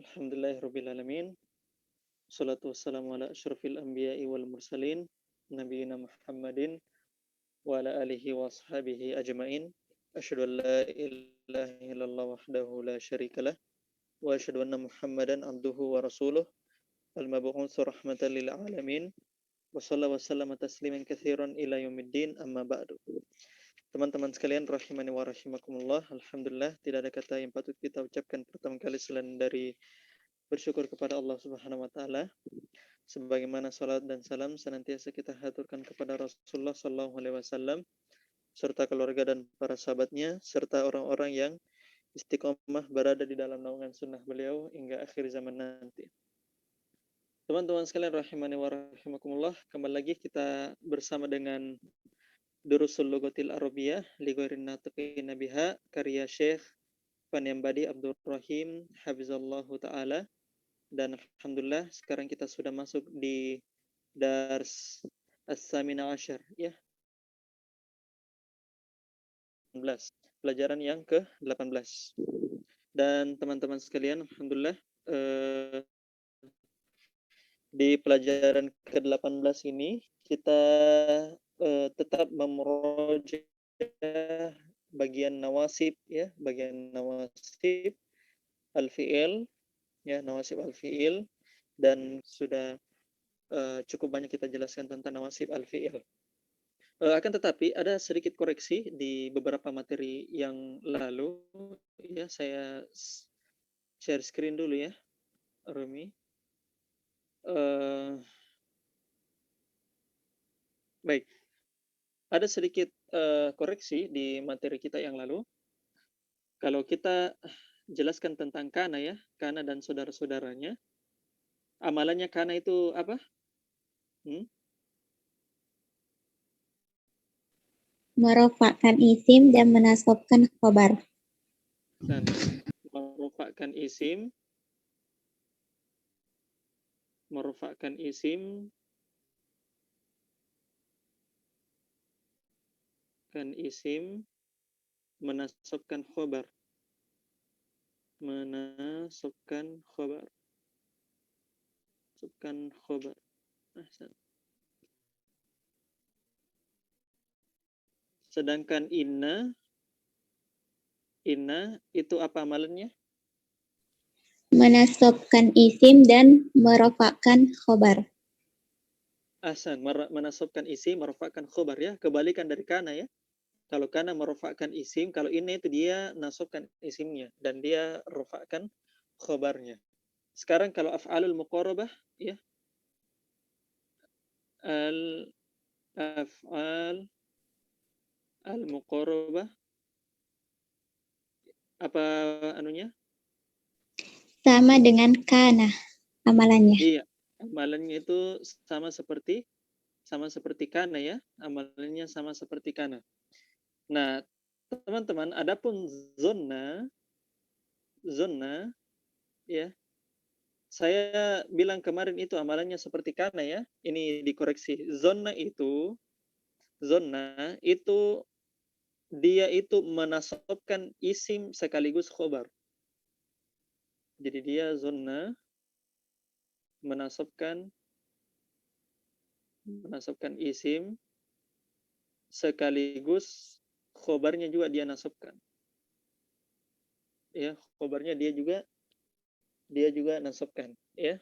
Alhamdulillahirabbil alamin. Wassalatu wassalamu ala asyrafil anbiya'i wal mursalin nabiyina Muhammadin wa ala alihi wa ashabihi ajmain. Asyhadu an la ilaha illallah wahdahu la syarikalah wa asyhadu anna Muhammadan abduhu wa rasuluh al-mab'uts rahmatan lil alamin. Wa sallallahu wa sallama tasliman katsiran ila yaumiddin amma ba'du. Teman-teman sekalian rahimani wa rahimakumullah. Alhamdulillah tidak ada kata yang patut kita ucapkan pertama kali selain dari bersyukur kepada Allah Subhanahu wa taala. Sebagaimana salat dan salam senantiasa kita haturkan kepada Rasulullah sallallahu alaihi wasallam serta keluarga dan para sahabatnya serta orang-orang yang istiqomah berada di dalam naungan sunnah beliau hingga akhir zaman nanti. Teman-teman sekalian rahimani wa rahimakumullah, kembali lagi kita bersama dengan Durusul Lughatil Arabiyyah li ghairin natiqina biha karya Syekh Paniambadi Abdul Rahim hafizallahu taala. Dan alhamdulillah sekarang kita sudah masuk di dars as-samina asyar ya, 18, pelajaran yang ke-18. Dan teman-teman sekalian alhamdulillah di pelajaran ke-18 ini kita tetap memurojaah bagian nawasib ya, bagian nawasib al-fi'il ya, nawasib al-fi'il, dan sudah cukup banyak kita jelaskan tentang nawasib al-fi'il. Akan tetapi ada sedikit koreksi di beberapa materi yang lalu ya. Saya share screen dulu ya, Rumi. Baik, ada sedikit koreksi di materi kita yang lalu. Kalau kita jelaskan tentang kana ya, kana dan saudara-saudaranya, amalannya kana itu apa? Merofakkan isim dan menasabkan khobar. Dan merofakkan isim, menasabkan khobar. Sedangkan inna itu apa amalannya? Menasabkan isim dan merofakkan khobar. Ahsan, menasabkan isim, merofakkan khobar ya, kebalikan dari kana ya. Kalau kana merofakkan isim, kalau inna itu dia nasabkan isimnya dan dia rofakkan khobarnya. Sekarang kalau af'alul muqarabah ya, al-af'al al-muqarabah, apa anunya? Sama dengan kana amalannya. Iya, amalannya itu sama seperti kana ya, amalannya sama seperti kana. Nah, teman-teman, adapun zonna ya, saya bilang kemarin itu amalannya seperti kana ya. Ini dikoreksi. Zonna itu dia itu menasabkan isim sekaligus khobar. Jadi dia zonna menasabkan isim sekaligus khobarnya juga dia nasabkan. Ya, khobarnya dia juga nasabkan ya.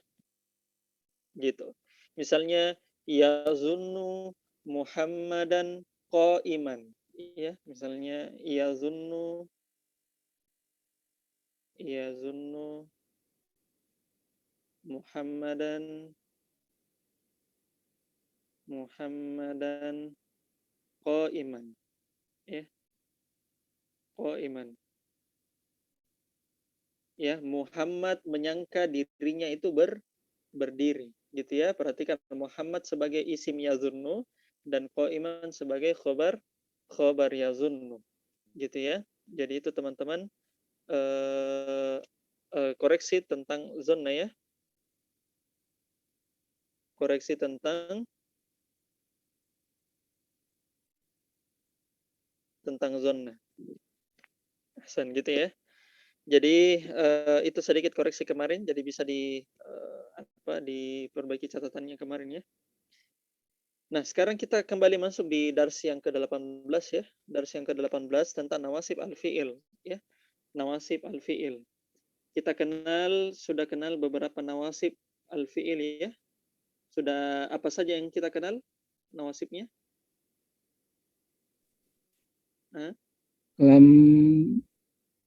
Gitu. Misalnya yazunnu Muhammadan qa'iman ya, misalnya yazunnu Muhammadan qa'iman ya, qa'iman ya. Muhammad menyangka dirinya itu berdiri gitu ya. Perhatikan, Muhammad sebagai isim yazunnu dan qa'iman sebagai khobar yazunnu gitu ya. Jadi itu teman-teman koreksi tentang zonna ya. Koreksi tentang zonna. Ahsan gitu ya. Jadi itu sedikit koreksi kemarin, jadi bisa diperbaiki catatannya kemarin ya. Nah, sekarang kita kembali masuk di dars yang ke-18 ya. Dars yang ke-18 tentang nawasib al-fi'il ya. Nawasib al-fi'il. Kita sudah kenal beberapa nawasib al-fi'il ya. Sudah apa saja yang kita kenal nawasibnya? Lam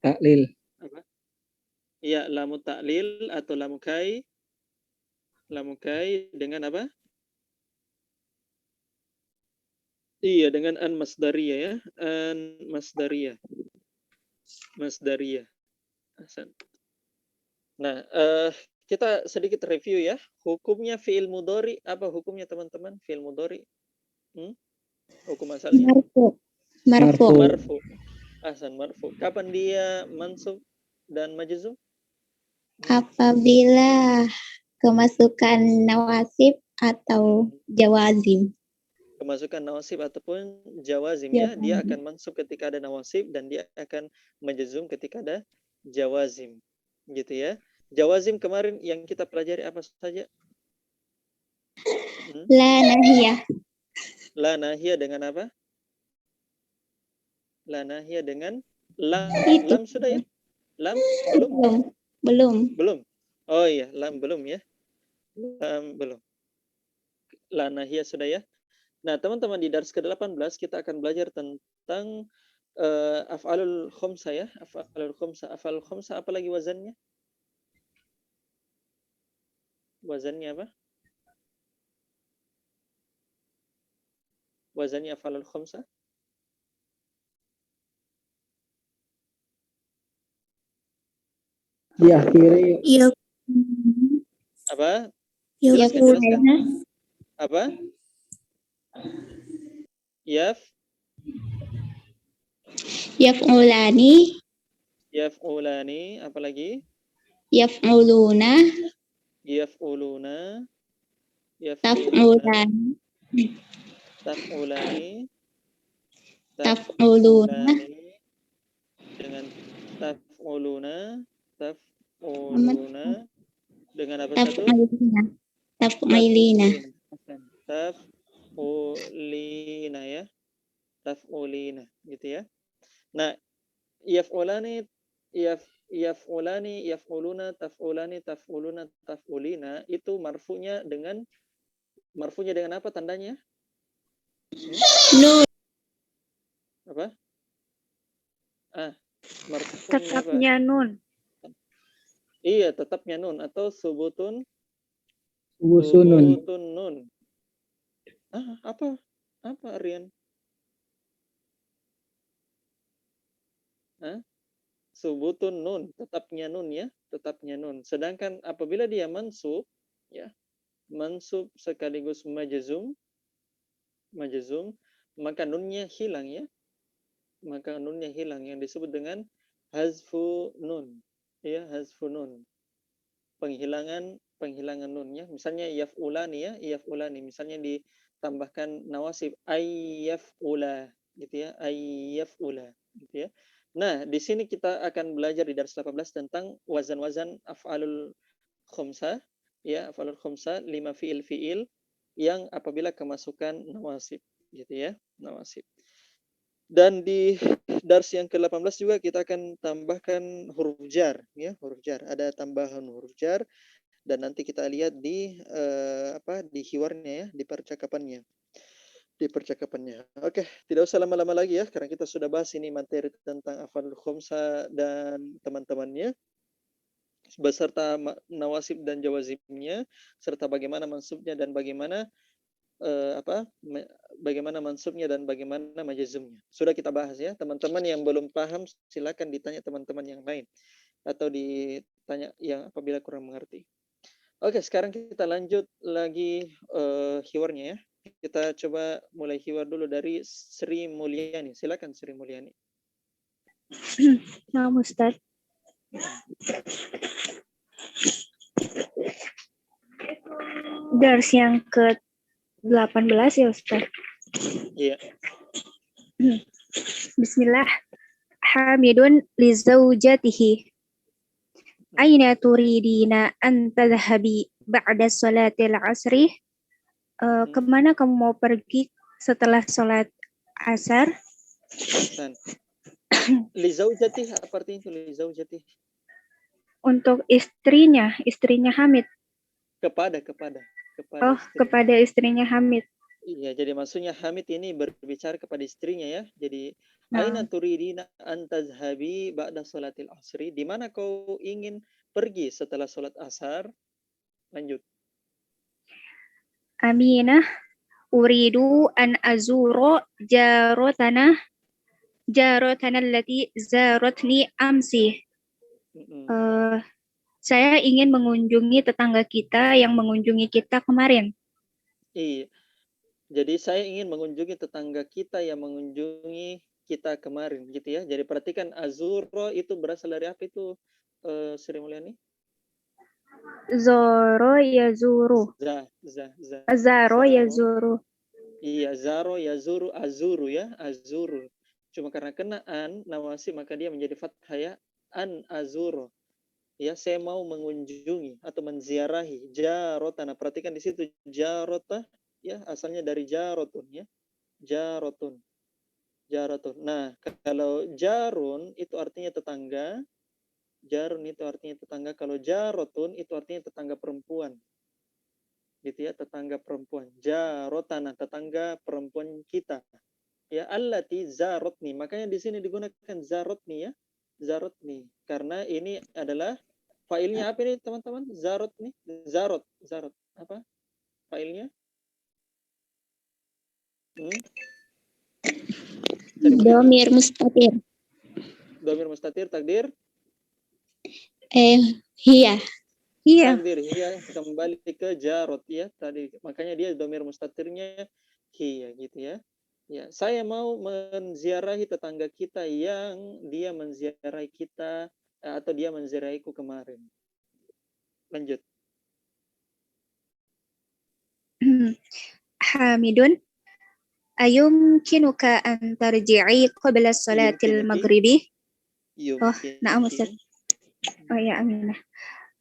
taklil. Apa? Iya, lamu ta'lil atau lamu kai. Lamu kai dengan apa? Iya, dengan an masdariyah ya. An masdariyah. Masdariyah. Nah, kita sedikit review ya. Hukumnya fi'il mudhari, apa hukumnya teman-teman? Fi'il mudhari. Hukum asalnya? Marfu. Marfu. Marfu. Ahsan, marfu. Kapan dia mansub dan majzum? Apabila kemasukan nawasib atau jawazim. Kemasukan nawasib ataupun jawazim ya, dia akan mansub ketika ada nawasib dan dia akan majzum ketika ada jawazim. Gitu ya. Jawazim kemarin yang kita pelajari apa saja? La nahiyah. La nahiyah dengan apa? La nahiyah dengan lam. Itu. Lam sudah ya? Lam belum? Belum. Oh iya, lam belum ya. Lam belum. La nahiyah sudah ya. Nah, teman-teman di dars ke-18 kita akan belajar tentang af'alul khomsa ya. Af'alul khomsa. Af'alul khomsa apa lagi wazannya? Wazannya apa? Wazannya af'alul khomsa? Ya, kiri. Iya. Apa? Jelaskan. Apa? Yaf'ulani. Yaf'ulani, apa lagi? Yaf'uluna. Yaf'uluna. Taf'ulani. Taf'ulani. Taf'uluna. Dengan taf'uluna. Dengan apa satu? Taf'ulina. Taf'ulina ya. Taf'ulina gitu ya. Nah, yaf'ulani, yaf'uluna, taf'uluna, taf'ulina itu marfunya dengan apa tandanya? Nun. Apa? Tetapnya apa? Nun. Iya, tetapnya nun atau subutun nun. Apa Rian? Subutun nun, tetapnya nun ya, tetapnya nun. Sedangkan apabila dia mansub ya, mansub sekaligus majzum, maka nunnya hilang ya. Maka nunnya hilang yang disebut dengan hazfu nun. Ya, hazfu nun. Penghilangan nunnya. Misalnya yaf'ulani ya, yaf'ulani. Misalnya ditambahkan nawasib ayyaf'ula gitu ya, ayyaf'ula gitu ya. Nah, di sini kita akan belajar di dars 18 tentang wazan-wazan af'alul khomsa ya, af'alul khomsa 5 fi'il yang apabila kemasukan nawasib gitu ya, nawasib. Dan di dars yang ke-18 juga kita akan tambahkan huruf jar ya, huruf jar. Ada tambahan huruf jar dan nanti kita lihat di di hiwarnya ya, di percakapannya. Oke, tidak usah lama-lama lagi ya, karena kita sudah bahas ini materi tentang af'alul khomsa dan teman-temannya beserta nawasib dan jawazimnya serta bagaimana mansubnya dan bagaimana bagaimana mansubnya dan bagaimana majzumnya. Sudah kita bahas ya. Teman-teman yang belum paham silakan ditanya teman-teman yang lain atau ditanya yang apabila kurang mengerti. Oke, sekarang kita lanjut lagi hiwarnya ya. Kita coba mulai hiwar dulu dari Sri Mulyani. Silakan Sri Mulyani. Nah, Ustaz. Dars yang ke-18 ya Ustaz. Iya. Bismillah. Hamidun li zaujatihi. Aina turidina an tadhhabi ba'da salatil asri? Kemana kamu mau pergi setelah sholat asar? Ahsan. Li zaujatih, apa artinya itu li zaujatih? Untuk istrinya Hamid. Kepada Oh, istrinya. kepada istrinya Hamid. Iya, jadi maksudnya Hamid ini berbicara kepada istrinya ya. Jadi Nah. aina turidina an tazhabi ba'da salatil asri? Di mana kau ingin pergi setelah salat asar? Lanjut. Aminah, uridu an azuro jarotana allati zaratni amsi. Saya ingin mengunjungi tetangga kita yang mengunjungi kita kemarin. Iya. Jadi saya ingin mengunjungi tetangga kita yang mengunjungi kita kemarin gitu ya. Jadi perhatikan azuro itu berasal dari apa itu Sri Mulyani? Zoro yazuru. Zaro yazuru. Iya, zaro yazuru azuru ya, azuru. Cuma karena kena an nawasi maka dia menjadi fathah ya, an azuro. Ya, saya mau mengunjungi atau menziarahi jarotana. Perhatikan di situ jarotah ya, asalnya dari jarotun ya. Jarotun. Nah, kalau jarun itu artinya tetangga. Jarun itu artinya tetangga. Kalau jarotun itu artinya tetangga perempuan. Gitu ya, tetangga perempuan. Jarotana, tetangga perempuan kita. Ya, allati zarotni. Makanya di sini digunakan zarotni ya. Zarotni. Karena ini adalah failnya apa ini teman-teman? Zarotni. Zarot. Apa? Failnya? Domir mustatir. Domir mustatir, takdir? Hiya. Takdir hiya kembali ke jarot ya tadi. Makanya dia domir mustatirnya hiya gitu ya. Ya, saya mau menziarahi tetangga kita yang dia menziarahi kita atau dia menziarahiku kemarin. Lanjut. Hamidun, ayumkinuka an tarji'i qabla salatil maghribi? Oh, na'am Ustaz. Oh ya, Aminah.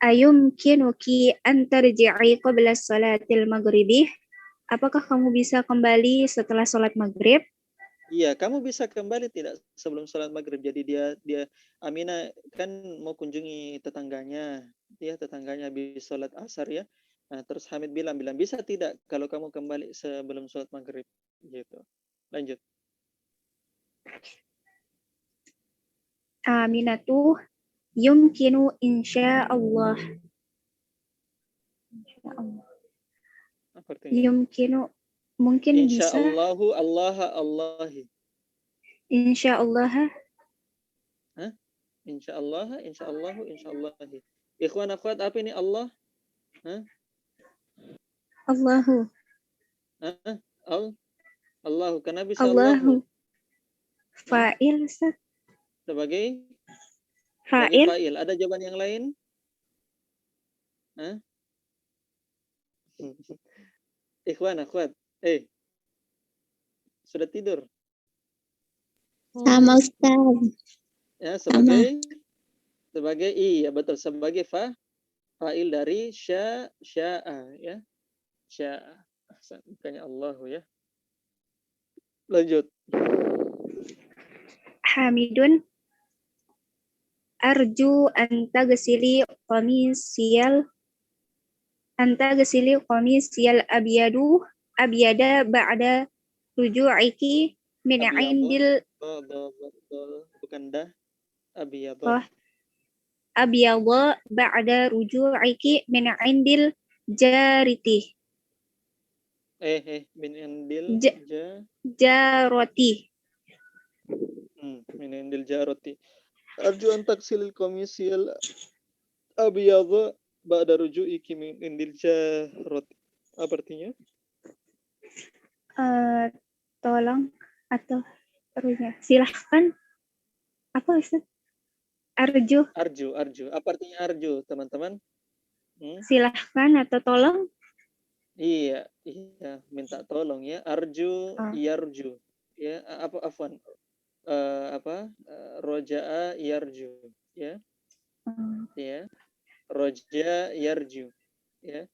Ayumkinuki an tarji'i qabla salatil maghribi? Apakah kamu bisa kembali setelah sholat maghrib? Iya, kamu bisa kembali tidak sebelum sholat maghrib. Jadi dia Amina kan mau kunjungi tetangganya, ya tetangganya habis sholat asar ya. Nah, terus Hamid bilang bisa tidak kalau kamu kembali sebelum sholat maghrib, gitu. Lanjut. Aminatu yumkinu insya Allah. Yumkinu mungkin insya bisa. Allahu Allahi. Insya Allah. Hah? Insya Allahu, insya Allahi. Ikhwan akhwat, apa ini Allah? Hah? Allahu. Hah? Allahu. Kenapa bisa Allahu? Allahu? Fa'il, Ustaz. Sebagai Fa'il. Fa'il. Ada jawaban yang lain? Hah? Ikhwan akhwat. Sudah tidur? Sama Ustaz. Ya, sebagai iya betul, sebagai fa'il dari sya'a ya. Sya'a. Bukannya Allahu ya. Lanjut. Hamidun arju anta gesili komisiyal abyada ba'da ruju'iki min indil bukan dah abiyadha. Oh, abyadha ba'da ruju'iki min indil jariti. Min indil jaroti. Min indil jaroti. Arju an taksilil komisiyal abiyadha ba'da ruju'iki min indil jaroti. Apa artinya? Tolong atau perlunya silahkan apa Ustaz? Arju. Apa artinya arju, teman-teman? Silahkan atau tolong? Iya, minta tolong ya. Arju, yarju. Ya, afwan. Roja'a yarju, ya. Ya. Roja yarju, ya.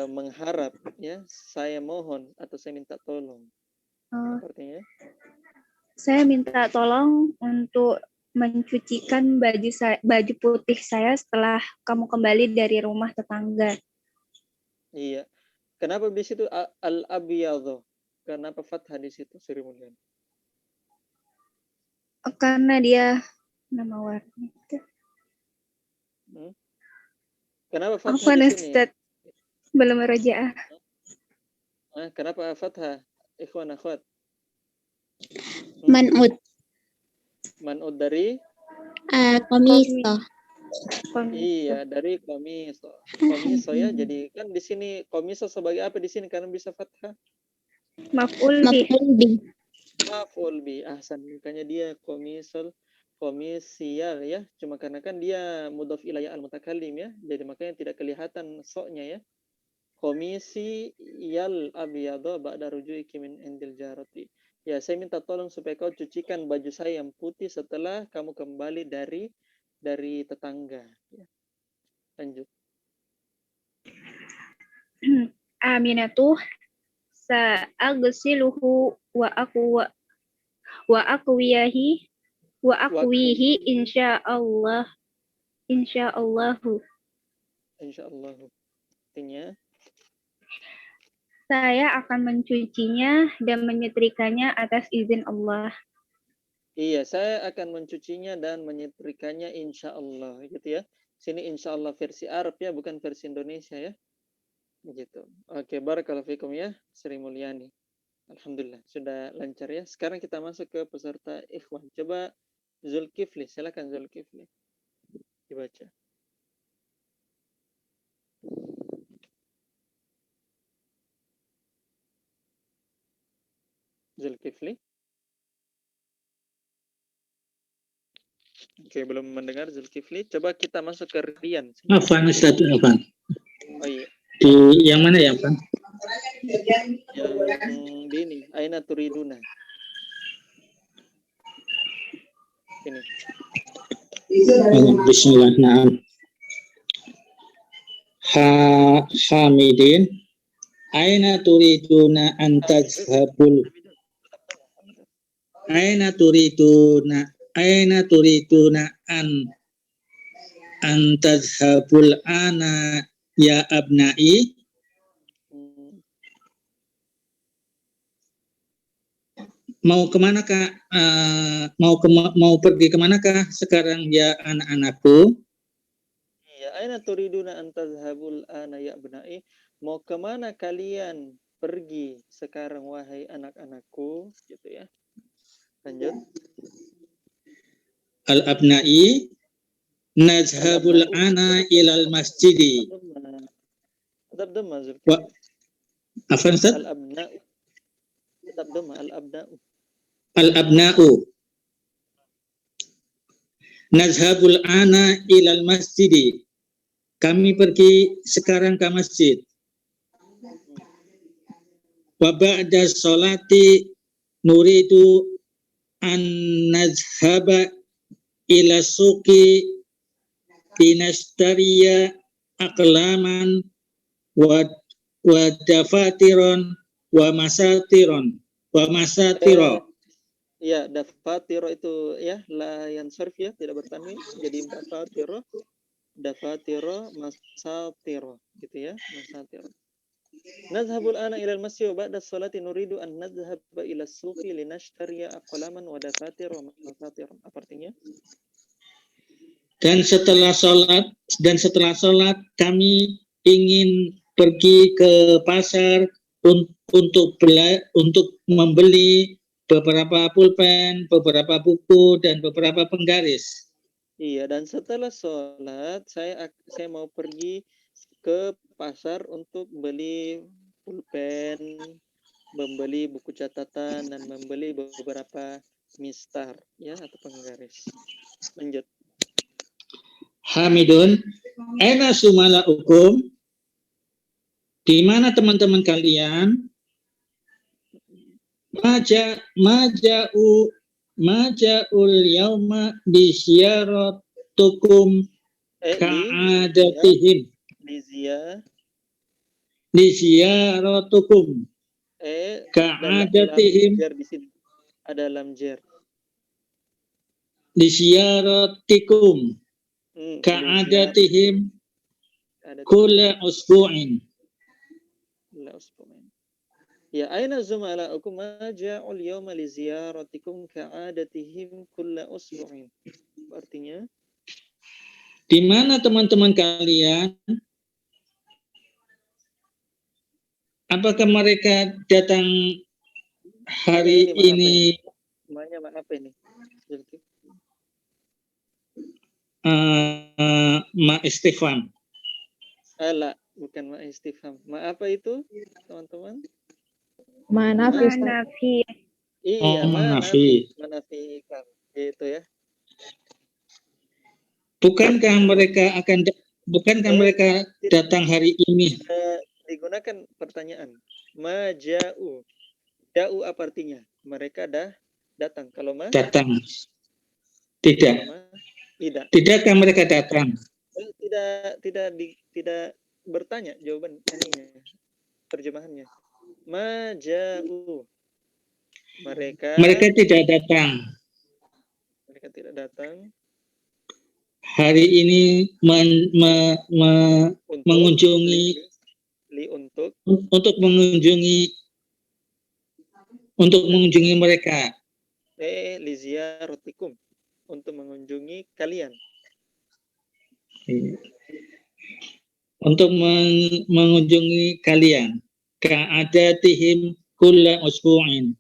Mengharap, ya. Saya mohon atau saya minta tolong. Artinya? Saya minta tolong untuk mencucikan baju putih saya setelah kamu kembali dari rumah tetangga. Iya. Kenapa di situ al-abiyadhu? Kenapa fathah di situ, Sri Mulyani? Karena dia nama warna itu. Kenapa fathah di sini? Belum rojaah. Kenapa fathah? Ikhwan akhwat. Man'ud dari? Komiso. Iya, dari komiso. Komiso ya, jadi kan di sini komiso sebagai apa di sini karena bisa fathah? Maf'ul bi. Ahsan, makanya dia komisial ya. Cuma karena kan dia mudhaf ilayah al-mutakallim ya. Jadi makanya tidak kelihatan soknya ya. Komisi yal abiyadha ba'da ruju'iki min indil jarati. Ya, saya minta tolong supaya kau cucikan baju saya yang putih setelah kamu kembali dari tetangga. Ya. Lanjut. Aminatu sa'agsiluhu wa aqwihi insyaallah. Insyaallahu. Artinya saya akan mencucinya dan menyetrikanya atas izin Allah. Iya, saya akan mencucinya dan menyetrikanya insya Allah, gitu ya. Sini insya Allah versi Arab ya, bukan versi Indonesia ya. Gitu. Oke, barakallahu fikum ya, Sri Mulyani. Alhamdulillah, sudah lancar ya. Sekarang kita masuk ke peserta ikhwan. Coba Zulkifli, silakan Zulkifli. Dibaca. Zulkifli. Oke, belum mendengar Zulkifli. Coba kita masuk ke Rian. Afan, Ustaz, Afan. Oh iya. Di yang mana ya, Afan? Yang di ini, Aina Turiduna. Ini. Bismillah, na'am. Hamidin. Aina turiduna an tadhhabul. Aina turiduna an tadhhabul ana ya abnai. Mau kemanakah? Mau pergi kemanakah sekarang ya anak-anakku? Iya, aina turiduna an tadhhabul ana ya abnai. Mau kemana kalian pergi sekarang wahai anak-anakku, gitu ya. Lanjut. Al-abnai nazhabul ana ilal masjidi. Tetap dhamma Zulkifli. Afan Ustaz? Al-abna'u. Tetap dhamma al-abna'u. Al-abna'u nazhabul ana ilal masjidi. Kami pergi sekarang ke masjid. Wa ba'da sholati nuridu an nazhaba ila suqi dinastariya aqlaman wa dafatiron wa masatiro. Ya, dafatiro itu ya la yansarif ya, tidak bertanwin. Jadi dafatiro, masatiro gitu ya, masatiro. Nazhabul ana ilal masjid wa ba'da sholati nuridu an nazhaba ila suqi linashtariya aqlaman wa dafatir wa masatir. Apa artinya? Dan setelah sholat kami ingin pergi ke pasar untuk membeli beberapa pulpen, beberapa buku dan beberapa penggaris. Iya, dan setelah sholat saya mau pergi ke pasar untuk beli pulpen, membeli buku catatan, dan membeli beberapa mistar ya atau penggaris. Lanjut. Hamidun, aina sumalaukum? Di mana teman-teman kalian? Maja'ul yauma bisyaratukum ka'adatihim li ziyaratukum ka'adatihim lam jar di sini. Ada lam jar. li ziyaratikum ka'adatihim kulla usbu'in. Ya, aina zumala'ukum ma ja'ul yawma li ziyaratikum ka'adatihim kulla usbu'in. Artinya, di mana teman-teman kalian? Apakah mereka datang hari ini? Maaf ini. Ma istifham. Ala, bukan ma istifham. Ma apa itu, teman-teman? Manafi. Iya, manafi. Manafikan. Gitu ya. Bukankah mereka mereka datang hari ini? Digunakan pertanyaan. Ma ja'u. Ja'u apa artinya? Mereka dah datang. Kalau ma? Datang. Tidak. Tidak. Tidakkah mereka datang? Tidak bertanya jawaban ininya. Terjemahannya. Ma ja'u. Mereka tidak datang. Mereka tidak datang. Hari ini mengunjungi untuk mengunjungi mereka. Li ziyaratikum, untuk mengunjungi kalian. Untuk mengunjungi kalian. Ka'adatihim kulla usbu'in.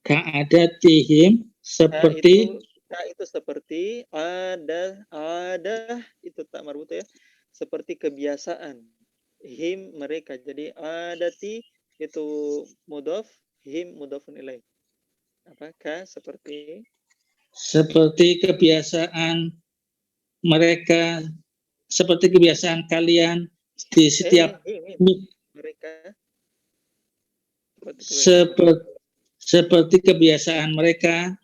Ka'adatihim seperti itu seperti ada itu tak marbut ya, seperti kebiasaan him mereka. Jadi adati itu mudhaf, him mudhafun ilaih. Apakah seperti kebiasaan mereka, seperti kebiasaan kalian di setiap mereka seperti kebiasaan mereka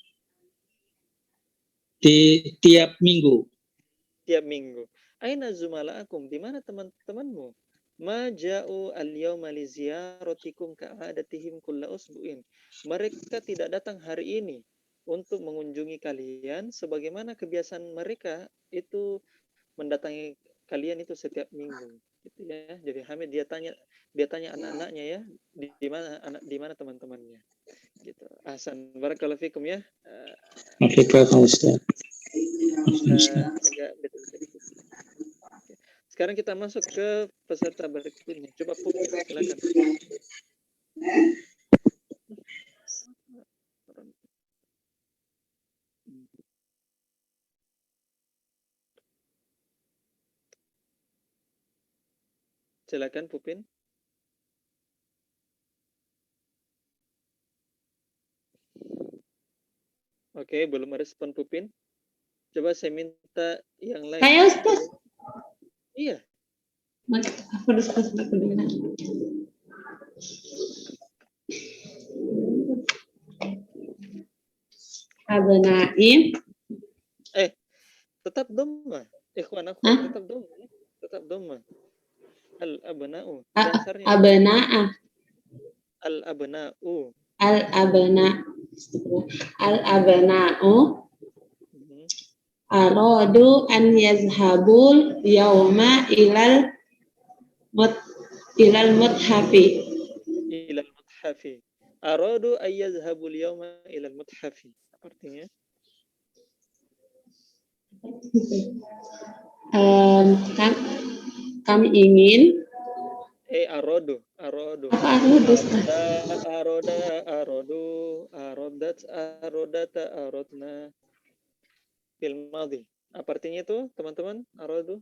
di tiap minggu. Aina zumala'akum, di mana teman-temanmu? Ma ja'u al-yawma li ziyaratikum ka'adatihim kulla usbu'in. Mereka tidak datang hari ini untuk mengunjungi kalian sebagaimana kebiasaan mereka itu mendatangi kalian itu setiap minggu. Gitu ya. Jadi Hamid dia tanya anak-anaknya ya, di mana teman-temannya. Gitu. Ahsan, barakallahu fikum ya. Sekarang kita masuk ke peserta berikutnya. Coba silakan. Silakan Pupin. Oke, belum respon Pupin. Coba saya minta yang lain. Saya Ustaz. Iya. Aku diskusi dulu. Abnaim. Tetap dhamma. Ikhwan aku tetap dhamma. Al-abna'u. Abna'a. Al-abna'u. Al-abna'u. Aradu an yazhabul yawma ilal muthafi. Aradu an yazhabul yawma ilal muthafi. Artinya? Kami ingin. Aradu. Apa aradu? Arodata, arodna. Fil madhi. Apa artinya itu, teman-teman? Aradu?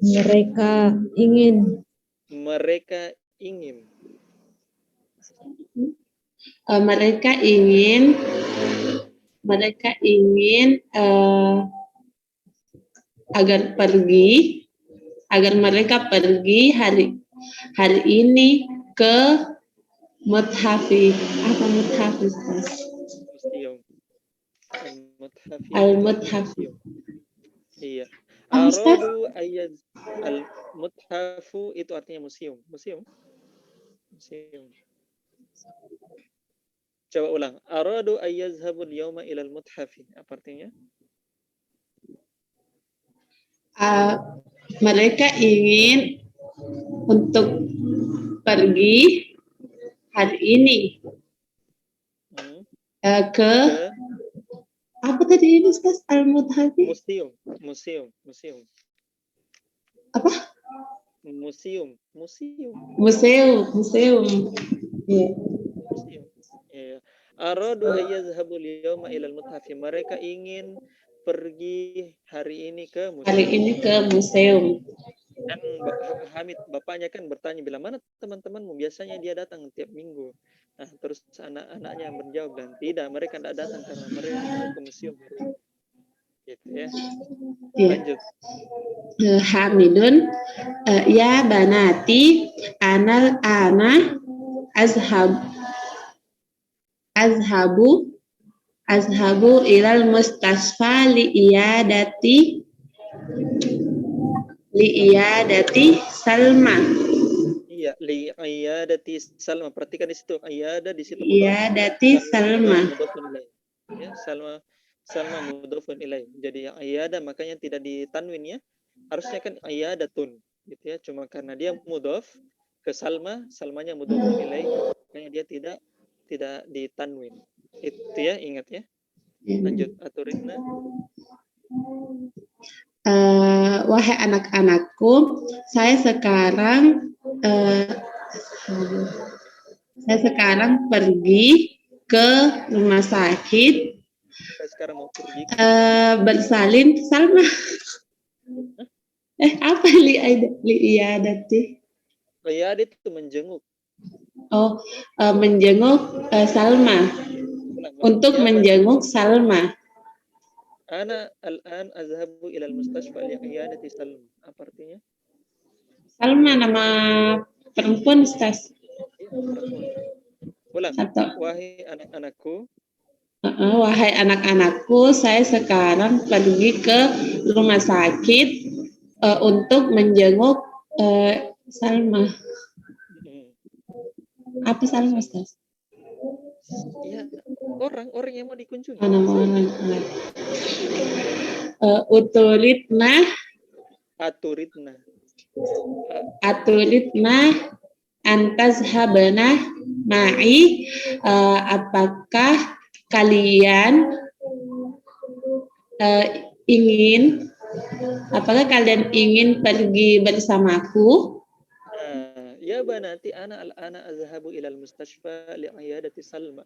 Mereka ingin. Mereka ingin agar mereka pergi hari ini ke muthafi. Apa muthafi? muthafi Al-muthaf. museum. Iya. Ah, Ustaz? Aradu ayaz al-muthafu itu artinya museum. Museum. Coba ulang. Aradu ayazhabul yawma ilal muthafi. Apa artinya? Mereka ingin untuk pergi hari ini ke apa tadi ini Ustaz? Al-Muthafi? Museum. Apa? Museum. Museum. Ya. Museum. Iya. Aradu ayazhabul yawma ilal muthafi. Mereka ingin pergi hari ini ke museum. Dan Hamid, bapaknya kan bertanya, bila mana teman-temanmu? Biasanya dia datang tiap minggu. Nah, terus anak-anaknya yang menjawab, dan tidak, mereka tidak datang karena mereka mau ke museum. Gitu ya. Lanjut. Hamidun, ya banati, ana azhabu ilal mustasfa liiyadati Salma. Iya, li'iyadati Salma. Perhatikan di situ, iyada di situ Iyadati Salma. Ya, Salma mudhofun ilaih. Jadi yang iyada makanya tidak ditanwin ya. Harusnya kan iyadatun gitu ya. Cuma karena dia mudhof ke Salmanya mudhofun ilaih, makanya dia tidak ditanwin. Itu ya, ingat ya. Lanjut, aturinna. Wahai anak-anakku, saya sekarang pergi ke rumah sakit. Saya sekarang mau pergi. Bersalin Salma. Apa li'iyadati? Li'iyadati itu menjenguk. Oh, menjenguk Salma. Untuk menjenguk Salma. Ana al-an azhabu ilal mustashfa li'iyadati Salma. Apa artinya? Salma nama perempuan, Ustaz. Iya, perempuan. Ulang. Wahai anak-anakku. Wahai anak-anakku, saya sekarang pergi ke rumah sakit untuk menjenguk Salma. Apa Salma, Ustaz? Iya, orang yang mau dikunjungi. Nama orang. Aturidna antazhabana ma'i. Apakah kalian ingin pergi bersamaku? Ya banati ana azhabu ilal mustashfa li'iyadati Salma.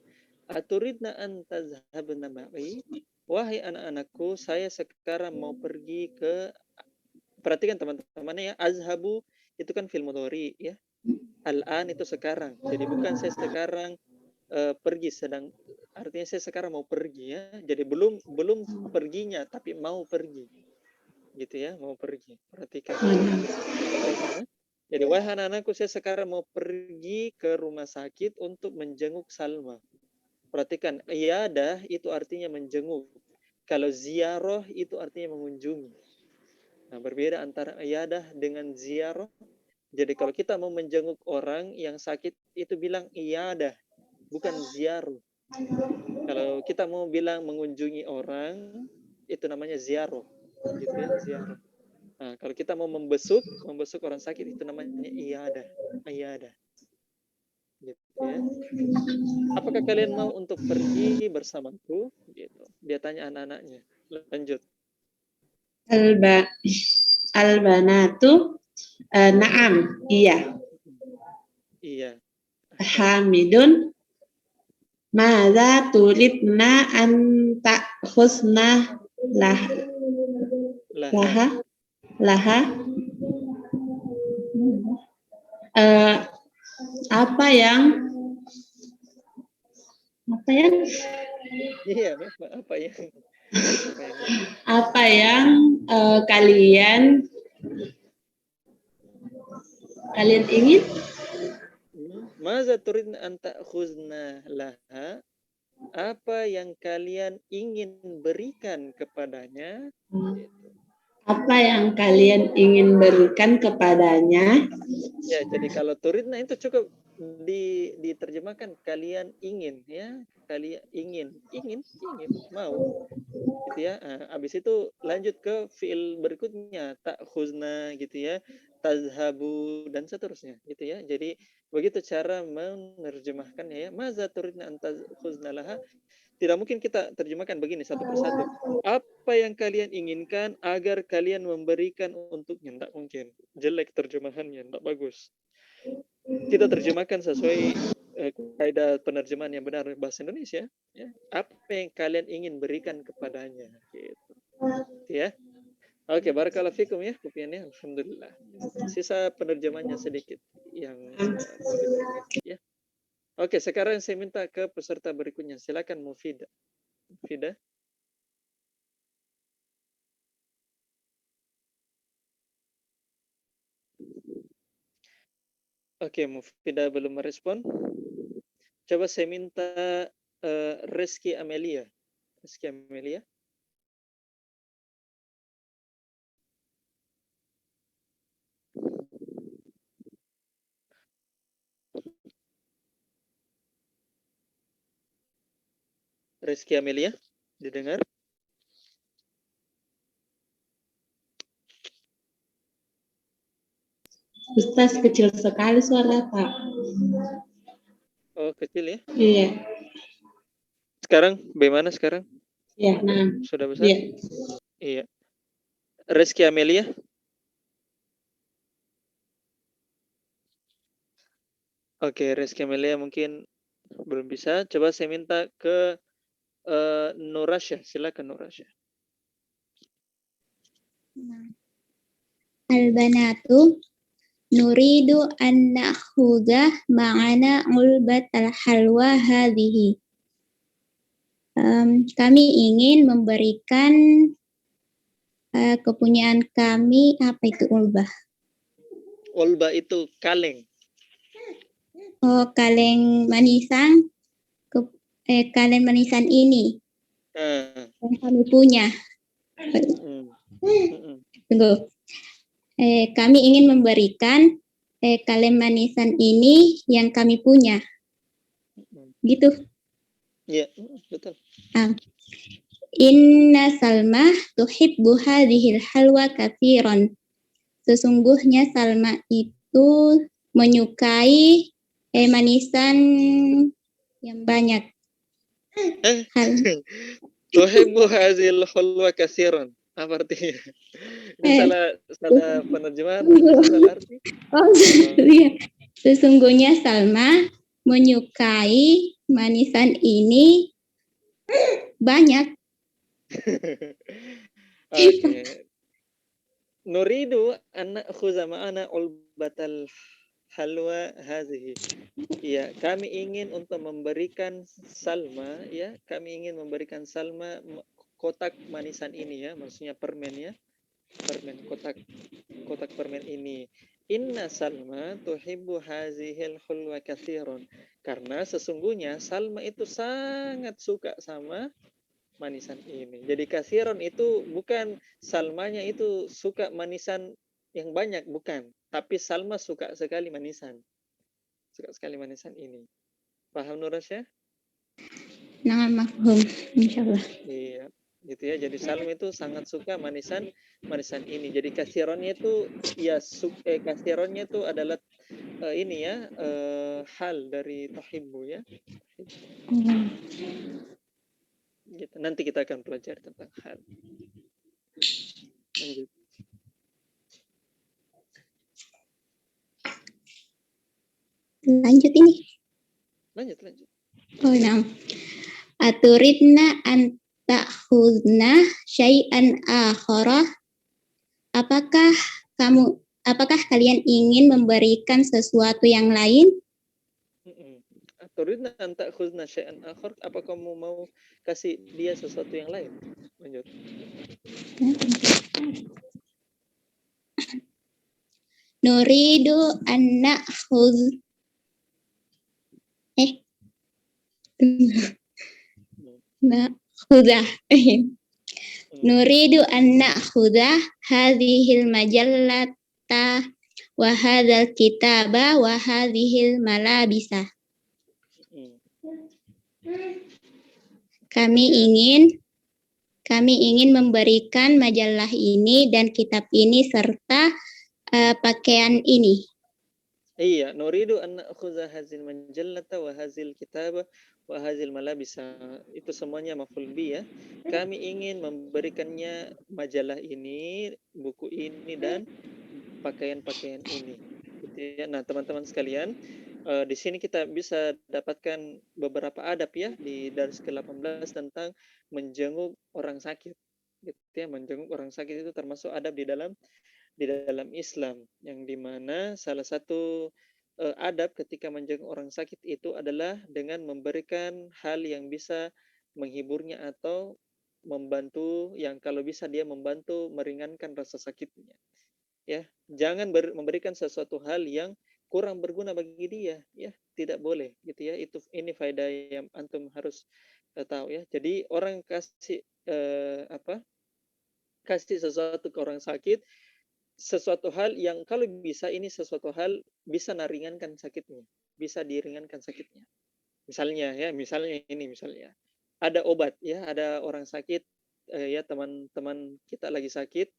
Aturidna an tazhabna ma'i. Wahai anak-anakku, saya sekarang mau pergi ke, perhatikan teman-temannya ya, azhabu itu kan fi'il mudhari ya. Al-an itu sekarang. Jadi bukan saya sekarang pergi, artinya saya sekarang mau pergi ya. Jadi belum perginya tapi mau pergi. Gitu ya, mau pergi. Perhatikan. Jadi wahai anak-anakku, saya sekarang mau pergi ke rumah sakit untuk menjenguk Salma. Perhatikan, iyadah itu artinya menjenguk. Kalau ziarah itu artinya mengunjungi. Nah, berbeda antara iyadah dengan ziarah. Jadi kalau kita mau menjenguk orang yang sakit itu bilang iyadah, bukan ziarah. Kalau kita mau bilang mengunjungi orang itu namanya ziarah. Gitu ya, ziarah. Nah, kalau kita mau membesuk orang sakit itu namanya iyadah. Gitu ya. Apakah kalian mau untuk pergi bersamaku? Gitu. Dia tanya anak-anaknya. Lanjut. Al-banatu na'am, iya. Iya. Hamidun, madza turidna an ta'khusna laha. Apa yang kalian ingin? Maza turidna an ta'khuzna laha. Apa yang kalian ingin berikan kepadanya? Gitu. Apa yang kalian ingin berikan kepadanya? Ya, jadi kalau turidna itu cukup diterjemahkan kalian ingin, ya, kalian ingin mau, gitu ya. Habis itu lanjut ke fiil berikutnya, tak khuzna, gitu ya, tazhabu dan seterusnya, gitu ya. Jadi begitu cara menerjemahkannya, ya. Maza turidna antaz khuzna laha. Tidak mungkin kita terjemahkan begini satu persatu. Apa yang kalian inginkan agar kalian memberikan untuknya? Tidak mungkin. Jelek terjemahannya, tidak bagus. Kita terjemahkan sesuai kaidah penerjemahan yang benar bahasa Indonesia. Ya. Apa yang kalian ingin berikan kepadanya? Gitu. Ya. Oke, barakallahu fikum ya kopiannya. Alhamdulillah. Sisa penerjemahannya sedikit yang mau diperbaiki. Ya. Oke, sekarang saya minta ke peserta berikutnya. Silakan Mufidah. Mufidah. Oke, Mufidah belum merespon. Coba saya minta Rizky Amelia. Rizky Amelia. Rizky Amelia, didengar? Ustaz, kecil sekali suara Pak. Oh, kecil ya? Iya. Sekarang, bagaimana sekarang? Iya, nah. Sudah besar? Iya. Iya. Rizky Amelia. Oke, Rizky Amelia mungkin belum bisa. Coba saya minta ke Nurasya. Silakan Nurasya. Al-banatu nuridu an na'khudha ma'ana ulbatal halwa hadhihi. Kami ingin memberikan kepunyaan kami, apa itu ulbah? Ulbah itu kaleng. Oh, kaleng manisan, kaleng manisan ini yang kami punya. Tunggu. Kami ingin memberikan kaleng manisan ini yang kami punya. Gitu. Iya, betul. Inna Salma tuhibbu hadhil halwa katsiran. Sesungguhnya Salma itu menyukai manisan yang banyak. Tuhibbu hadhil halwa katsiran. Apa artinya? Ini salah penerjemahan, salah arti. Oh, iya. Sesungguhnya Salma menyukai manisan ini banyak. Oke. Nuridu an na'khudha ma'ana ulbatal halwa hadhihi. Ya, kami ingin untuk memberikan Salma, ya, kami ingin memberikan Salma kotak manisan ini, ya, maksudnya permen, ya. Permen, kotak permen ini. Inna Salma tuhibbu hazihil hulwa katsiran. Karena sesungguhnya Salma itu sangat suka sama manisan ini. Jadi katsiran itu bukan Salmanya itu suka manisan yang banyak, bukan. Tapi Salma suka sekali manisan. Suka sekali manisan ini. Paham Nurasya? Nah, mafhum, insyaallah. Iya. Gitu ya. Jadi Salma itu sangat suka manisan ini. Jadi kasirannya itu ya kasirannya itu adalah ini ya hal dari tuhibbu, ya. Gitu. Nanti kita akan pelajari tentang hal. Lanjut. Lanjut ini. Lanjut. Oh, nah. Aturidna an ta'khudna syai'an akhara. Apakah kalian ingin memberikan sesuatu yang lain? Aturidna an ta'khudna syai'an akhar. Apa kamu mau kasih dia sesuatu yang lain? Lanjut. Nuridu an na'khudh na'khudha. Nuridu an na'khudha hadhil majallata wa hadzal kitaba wa hadhil malabisa. Kami ingin memberikan majalah ini dan kitab ini serta pakaian ini. Iya, nuridu an na'khudha hadzal majallata wa hadzal kitaba wa hadzal malabisa. Itu semuanya maf'ul bi ya. Kami ingin memberikannya majalah ini, buku ini dan pakaian-pakaian ini. Gitu ya. Nah, teman-teman sekalian, di sini kita bisa dapatkan beberapa adab ya di dars ke-18 tentang menjenguk orang sakit. Gitu ya, menjenguk orang sakit itu termasuk adab di dalam Islam, yang dimana salah satu adab ketika menjenguk orang sakit itu adalah dengan memberikan hal yang bisa menghiburnya atau membantu, yang kalau bisa dia membantu meringankan rasa sakitnya. Ya, jangan memberikan sesuatu hal yang kurang berguna bagi dia, ya, tidak boleh gitu ya. Ini faedah yang antum harus tahu ya. Jadi orang kasih kasih sesuatu ke orang sakit, sesuatu hal yang kalau bisa ini sesuatu hal bisa meringankan sakitnya, bisa diringankan sakitnya. Misalnya ada obat ya, ada orang sakit ya, teman-teman kita lagi sakit,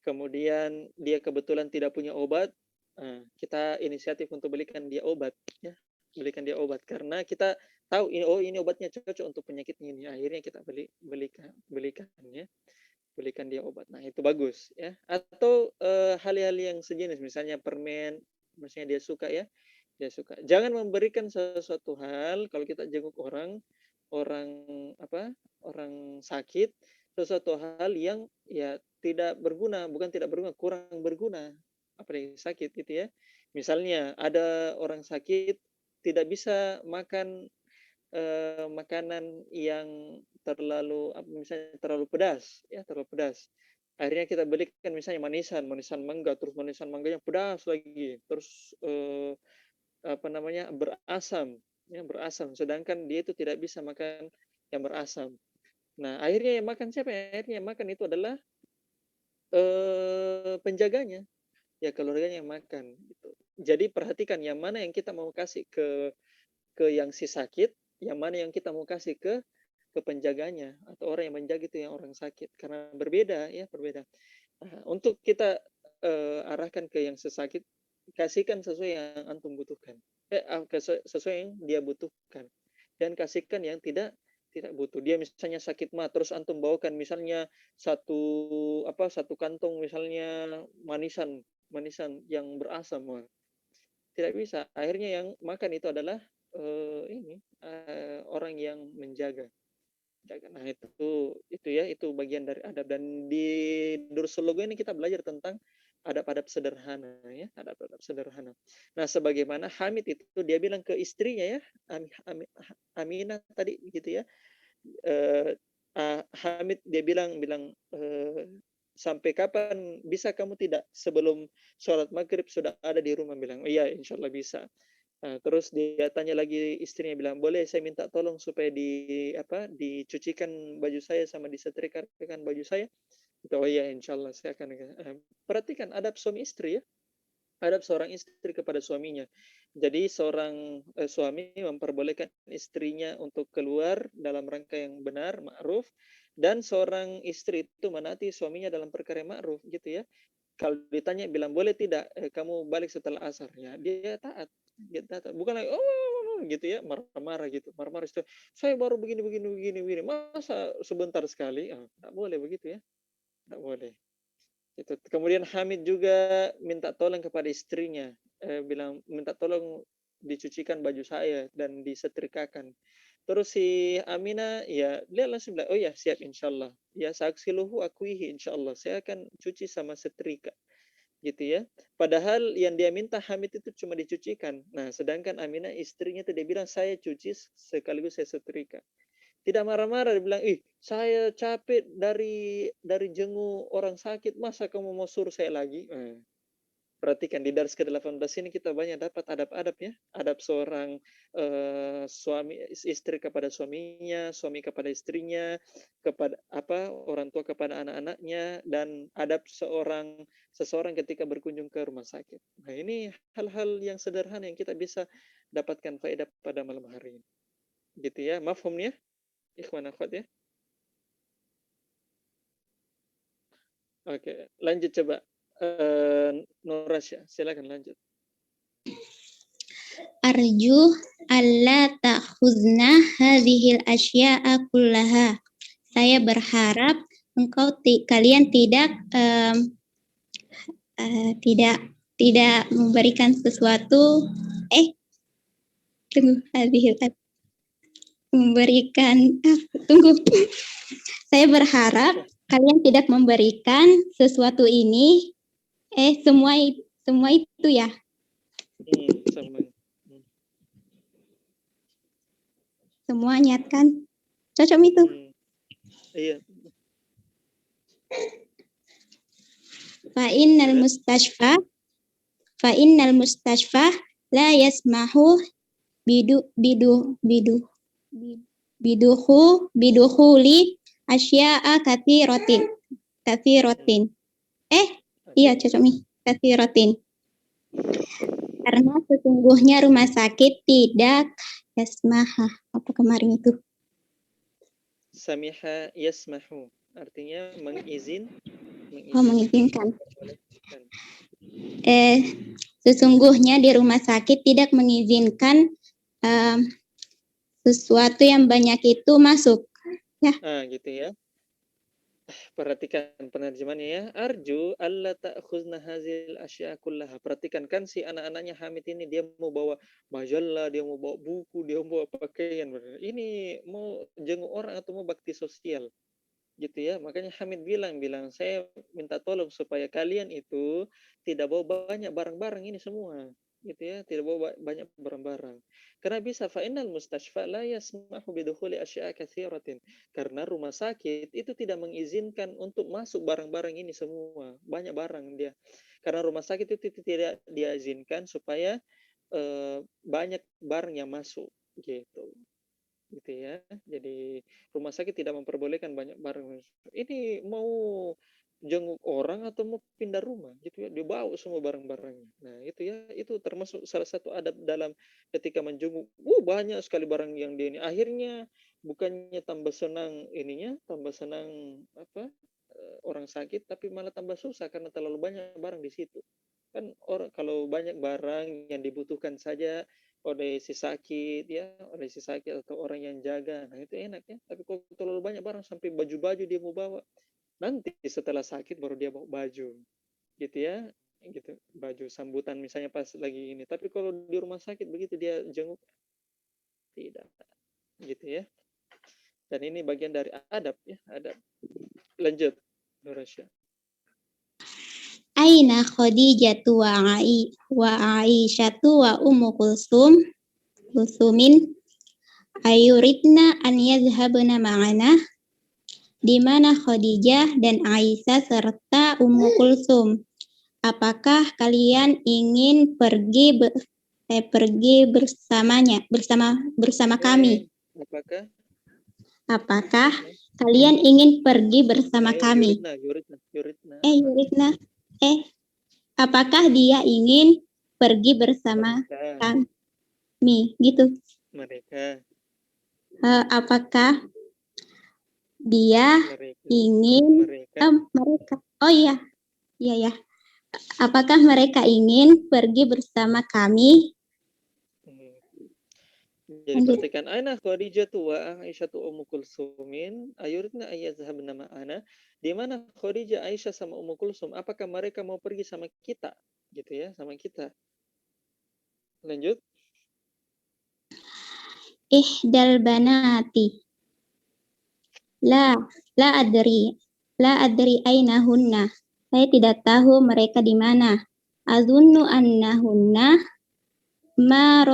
kemudian dia kebetulan tidak punya obat, kita inisiatif untuk belikan dia obat ya, karena kita tahu ini obatnya cocok untuk penyakitnya ini, akhirnya kita belikan ya. Belikan dia obat. Nah, itu bagus ya. Atau hal-hal yang sejenis, misalnya permen, misalnya dia suka ya. Jangan memberikan sesuatu hal kalau kita jenguk orang sakit, sesuatu hal yang ya tidak berguna, kurang berguna, apalagi sakit gitu ya. Misalnya ada orang sakit tidak bisa makan makanan yang misalnya terlalu pedas. Akhirnya kita belikan misalnya manisan mangga, terus manisan mangganya pedas lagi, terus berasam, sedangkan dia itu tidak bisa makan yang berasam. Nah, akhirnya yang makan siapa? Akhirnya yang makan itu adalah penjaganya, ya, keluarganya yang makan gitu. Jadi perhatikan yang mana yang kita mau kasih ke yang si sakit, yang mana yang kita mau kasih ke penjaganya atau orang yang menjaga itu yang orang sakit, karena berbeda. Nah, untuk kita arahkan ke yang sesakit, kasihkan sesuai yang antum butuhkan, sesuai yang dia butuhkan, dan kasihkan yang tidak butuh. Dia misalnya sakit mah, terus antum bawakan misalnya satu kantong misalnya manisan yang berasam, tidak bisa. Akhirnya yang makan itu adalah orang yang menjaga. Nah, itu bagian dari adab. Dan di Dursul Logo ini kita belajar tentang adab-adab sederhana ya, adab-adab sederhana. Nah, sebagaimana Hamid itu dia bilang ke istrinya ya, Aminah tadi gitu ya. Hamid dia bilang sampai kapan bisa kamu tidak sebelum sholat maghrib sudah ada di rumah? Bilang iya, insyaallah bisa. Terus dia tanya lagi istrinya, bilang boleh saya minta tolong supaya dicucikan baju saya sama disetrikakan baju saya. Oh iya, insyaallah saya akan. Perhatikan adab suami istri ya, adab seorang istri kepada suaminya. Jadi seorang suami memperbolehkan istrinya untuk keluar dalam rangka yang benar, ma'ruf, dan seorang istri itu menaati suaminya dalam perkara ma'ruf gitu ya. Kalau ditanya bilang boleh tidak kamu balik setelah asar, ya dia taat. Bukan lagi gitu ya, marah-marah gitu, itu saya baru begini masa sebentar sekali, nggak boleh begitu ya, nggak boleh. Itu kemudian Hamid juga minta tolong kepada istrinya, bilang minta tolong dicucikan baju saya dan disetrikakan. Terus si Aminah ya dia langsung bilang oh ya siap insyaallah, ya saksiluhu akuihi insyaallah saya akan cuci sama setrika gitu ya. Padahal yang dia minta Hamid itu cuma dicucikan. Nah, sedangkan Aminah istrinya itu dia bilang saya cuci sekaligus saya setrika. Tidak marah-marah, dia bilang, saya capek dari jenguk orang sakit, masa kamu mau suruh saya lagi? Perhatikan di dars ke-18 ini kita banyak dapat adab-adab ya. Adab seorang suami istri kepada suaminya, suami kepada istrinya, kepada orang tua kepada anak-anaknya, dan adab seseorang ketika berkunjung ke rumah sakit. Nah, ini hal-hal yang sederhana yang kita bisa dapatkan faedah pada malam hari ini. Gitu ya. Mafhum ya? Ikhwan akhwat ya. Oke, lanjut coba. Nurasya, silakan lanjut. Arju alla ta'khuzna hadhil asya'a kullaha. Saya berharap kalian tidak memberikan sesuatu saya berharap kalian tidak memberikan sesuatu ini semua itu ya. Semuanya kan cocok itu. Iya. Fa'innal mustashfa la yasmahu bidukhuli asya'a katsiratin. Iya cocok nih, katsiratin. Karena sesungguhnya rumah sakit tidak yasmaha. Apa kemarin itu? Samiha yasmahu. Artinya mengizinkan. Sesungguhnya di rumah sakit tidak mengizinkan sesuatu yang banyak itu masuk. Ya. Gitu ya. Perhatikan penerjemahannya ya. Arju alla ta'khuzna hazil asya kullaha. Perhatikan kan si anak-anaknya Hamid ini, dia mau bawa majalah, dia mau bawa buku, dia mau bawa pakaian. Ini mau jenguk orang atau mau bakti sosial. Gitu ya. Makanya Hamid bilang saya minta tolong supaya kalian itu tidak bawa banyak barang-barang ini semua. Gitu ya, tidak bawa banyak barang-barang. Karena bisa fa'innal mustashfa la yasmahu bidukhuli asya'a katsiratin. Karena rumah sakit itu tidak mengizinkan untuk masuk barang-barang ini semua. Banyak barang dia. Karena rumah sakit itu tidak diizinkan supaya banyak barang yang masuk gitu. Gitu ya. Jadi rumah sakit tidak memperbolehkan banyak barang. Ini mau jenguk orang atau mau pindah rumah gitu ya, dibawa semua barang-barangnya. Nah itu ya, itu termasuk salah satu adab dalam ketika menjenguk. Banyak sekali barang yang dia ini, akhirnya bukannya tambah senang orang sakit, tapi malah tambah susah karena terlalu banyak barang di situ. Kan orang kalau banyak barang yang dibutuhkan saja oleh si sakit atau orang yang jaga, nah itu enak ya. Tapi kalau terlalu banyak barang sampai baju-baju dia mau bawa, nanti setelah sakit baru dia bawa baju gitu ya, gitu, baju sambutan misalnya pas lagi ini. Tapi kalau di rumah sakit begitu dia jenguk, tidak gitu ya. Dan ini bagian dari adab ya, adab. Lanjut Nurasya. Aina Khadijatu wa Aisyatu wa Ummu Kulsumin ayuridna an yadhhabna ma'ana. Di mana Khadijah dan Aisyah serta Ummu Kulsum? Apakah kalian ingin pergi bersama kami? Apakah kalian ingin pergi bersama kami? Yuridna. Apakah dia ingin pergi bersama kami? Gitu. Mereka. Apakah dia ingin mereka? Oh iya. Iya ya. Apakah mereka ingin pergi bersama kami? Jadi perhatikan, aina Khadijah wa Aisyah Ummu Kulsumin ayuridna ayyazhabna ma'ana. Di mana Khadijah, Aisyah sama Ummu Kulsum, apakah mereka mau pergi sama kita? Gitu ya, sama kita. Lanjut. Ihdal banati. La adri aina hunna. Saya tidak tahu mereka di mana. Azunnu annahunna ma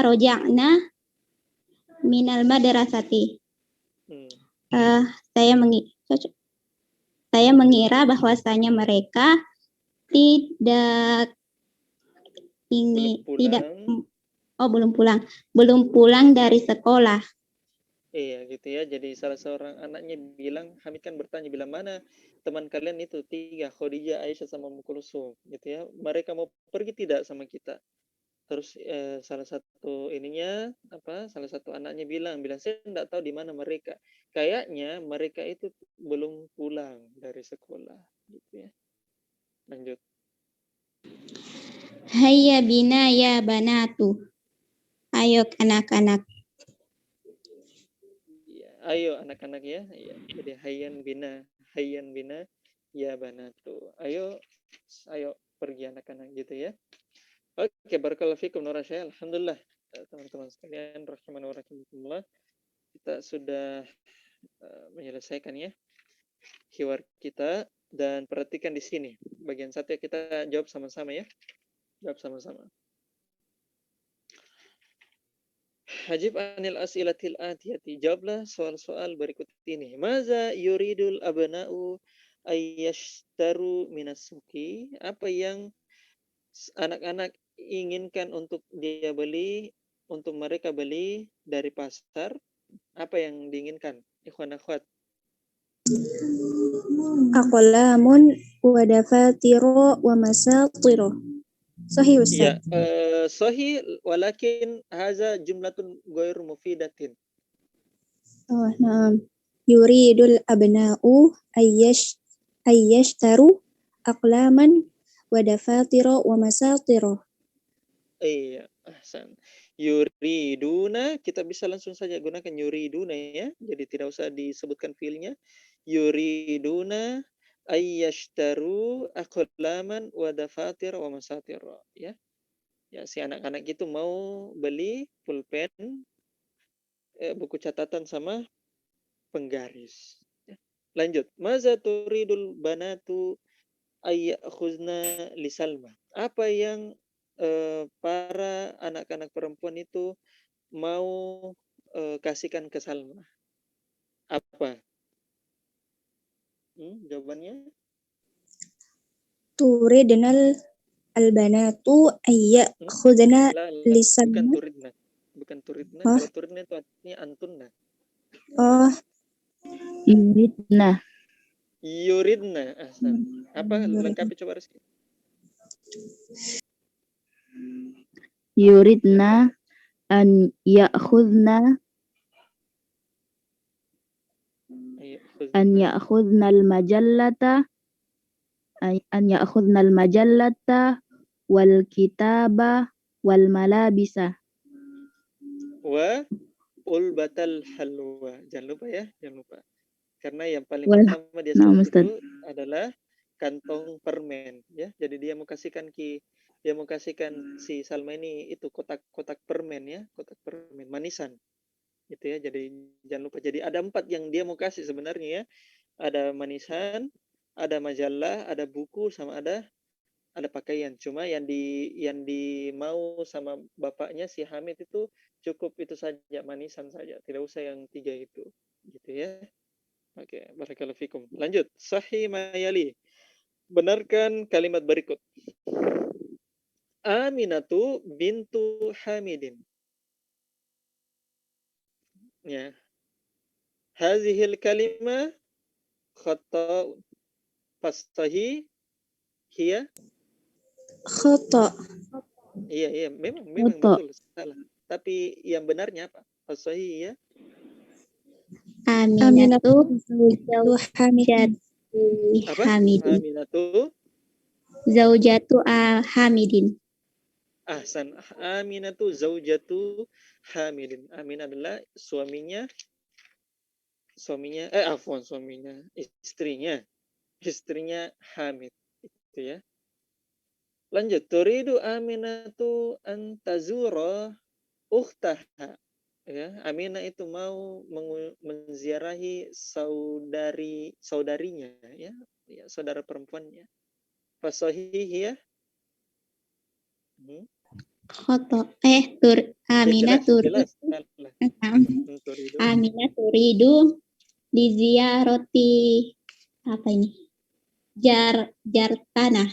roja'na minal madrasati. Saya mengira bahwasanya mereka tidak ini Belum tidak pulang. belum pulang dari sekolah. Iya gitu ya. Jadi salah seorang anaknya bilang, Hamid kan bertanya, bilang mana teman kalian itu 3, Khadijah, Aisyah sama Ummu Kulsum gitu ya. Mereka mau pergi tidak sama kita? Terus salah satu salah satu anaknya bilang saya tidak tahu di mana mereka. Kayaknya mereka itu belum pulang dari sekolah gitu ya. Lanjut. Hayya bina ya banatu. Ayo anak-anak. Ya, ayo anak-anak ya. Ya. Jadi hayyan bina ya banatu. Ayo pergi anak-anak gitu ya. Oke, barakallahu fikum Nur Syah. Alhamdulillah teman-teman sekalian rahimani wa rahimakumullah. Kita sudah menyelesaikan ya hiwar kita, dan perhatikan di sini bagian satu ya, kita jawab sama-sama ya. Jawab sama-sama. Hajib anil as'ilatil atiyati. Jawablah soal-soal berikut ini. Maza yuridul abna'u ayyashtaru minas suki? Apa yang anak-anak inginkan untuk mereka beli dari pasar? Apa yang diinginkan? Ikhwan akhwat. Aqlamun wa dafatiru wa masatiru. Sahih Ustaz. Ya, sahih walakin haza jumlatun ghairu mufidatin. Oh, na'am. Yuridul abna'u ayyashtaru aqlaman wa dafatiru wa masatiru. Iya, ahsan. Yuriduna, kita bisa langsung saja gunakan yuriduna ya. Jadi tidak usah disebutkan fiilnya. Yuriduna ayyashtaru aqlaman wa dafatir wa masatir ya. Ya, si anak-anak itu mau beli pulpen, buku catatan sama penggaris. Ya. Lanjut. Maza turidul banatu ayyakhuzna li Salma? Apa yang para anak-anak perempuan itu mau kasihkan ke Salma? Apa? Jawabannya? Turidnal albanatu ayyakhudna li Salma. Bukan turidna. Kalau turidna itu artinya antunna. Oh, Yuridna. Ahsan. Apa lengkapi coba Rizky? Yuridna an ya'khudna al-majallata wal kitaba wal malabisa wa ulbatal halwa. Jangan lupa ya, jangan lupa. Karena yang paling pertama dia sebut itu adalah kantong permen ya. Jadi dia mau kasihkan si Salma ini itu kotak permen ya, kotak permen manisan. Gitu ya. Jadi jangan lupa. Jadi ada 4 yang dia mau kasih sebenarnya ya. Ada manisan, ada majalah, ada buku, sama ada pakaian. Cuma yang mau sama bapaknya si Hamid itu cukup itu saja, manisan saja. Tidak usah yang 3 itu. Gitu ya. Oke, barakallahu fikum. Lanjut. Sahih mayali. Benarkan kalimat berikut. Aminatu bintu Hamidin. Ya. Hazihil kalimah khata'un. Fastahi hiya khata. Iya, memang betul, salah. Tapi yang benarnya apa? Fastahi hiya Aminatu zaujatu apa? Hamidin. Aminatu Zaujatu Hamidin. ahsan. Aminatu zaujatu Hamidin. Amin adalah suaminya, istrinya Hamid itu ya. Lanjut. Turidu Aminatu antazura ukhtaha. Ya, Aminah itu mau menziarahi saudarinya ya, saudara perempuannya. Fasahih ya. Khoto. Aminah turidu di ziarati apa ini? Jartanah.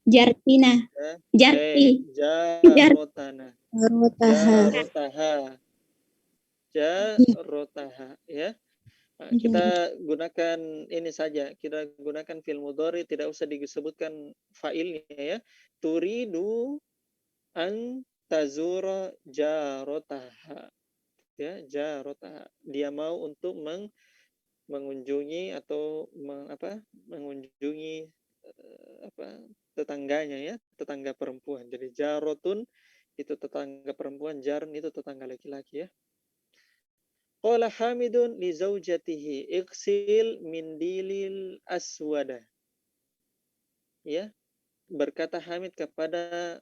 Jartina. Jarti. Jarotana. Jarotaha. Jarotaha, ya. Nah, kita gunakan ini saja, kita gunakan fi'il mudhari, tidak usah disebutkan fa'ilnya ya. Turidu an tazura jarotaha. Ya, jarotaha. Dia mau untuk mengunjungi atau mengunjungi tetangganya ya, tetangga perempuan. Jadi jarotun itu tetangga perempuan, jarun itu tetangga laki-laki ya. Qala Hamidun li zaujatihi ighsil mindilil aswada. Ya, berkata Hamid kepada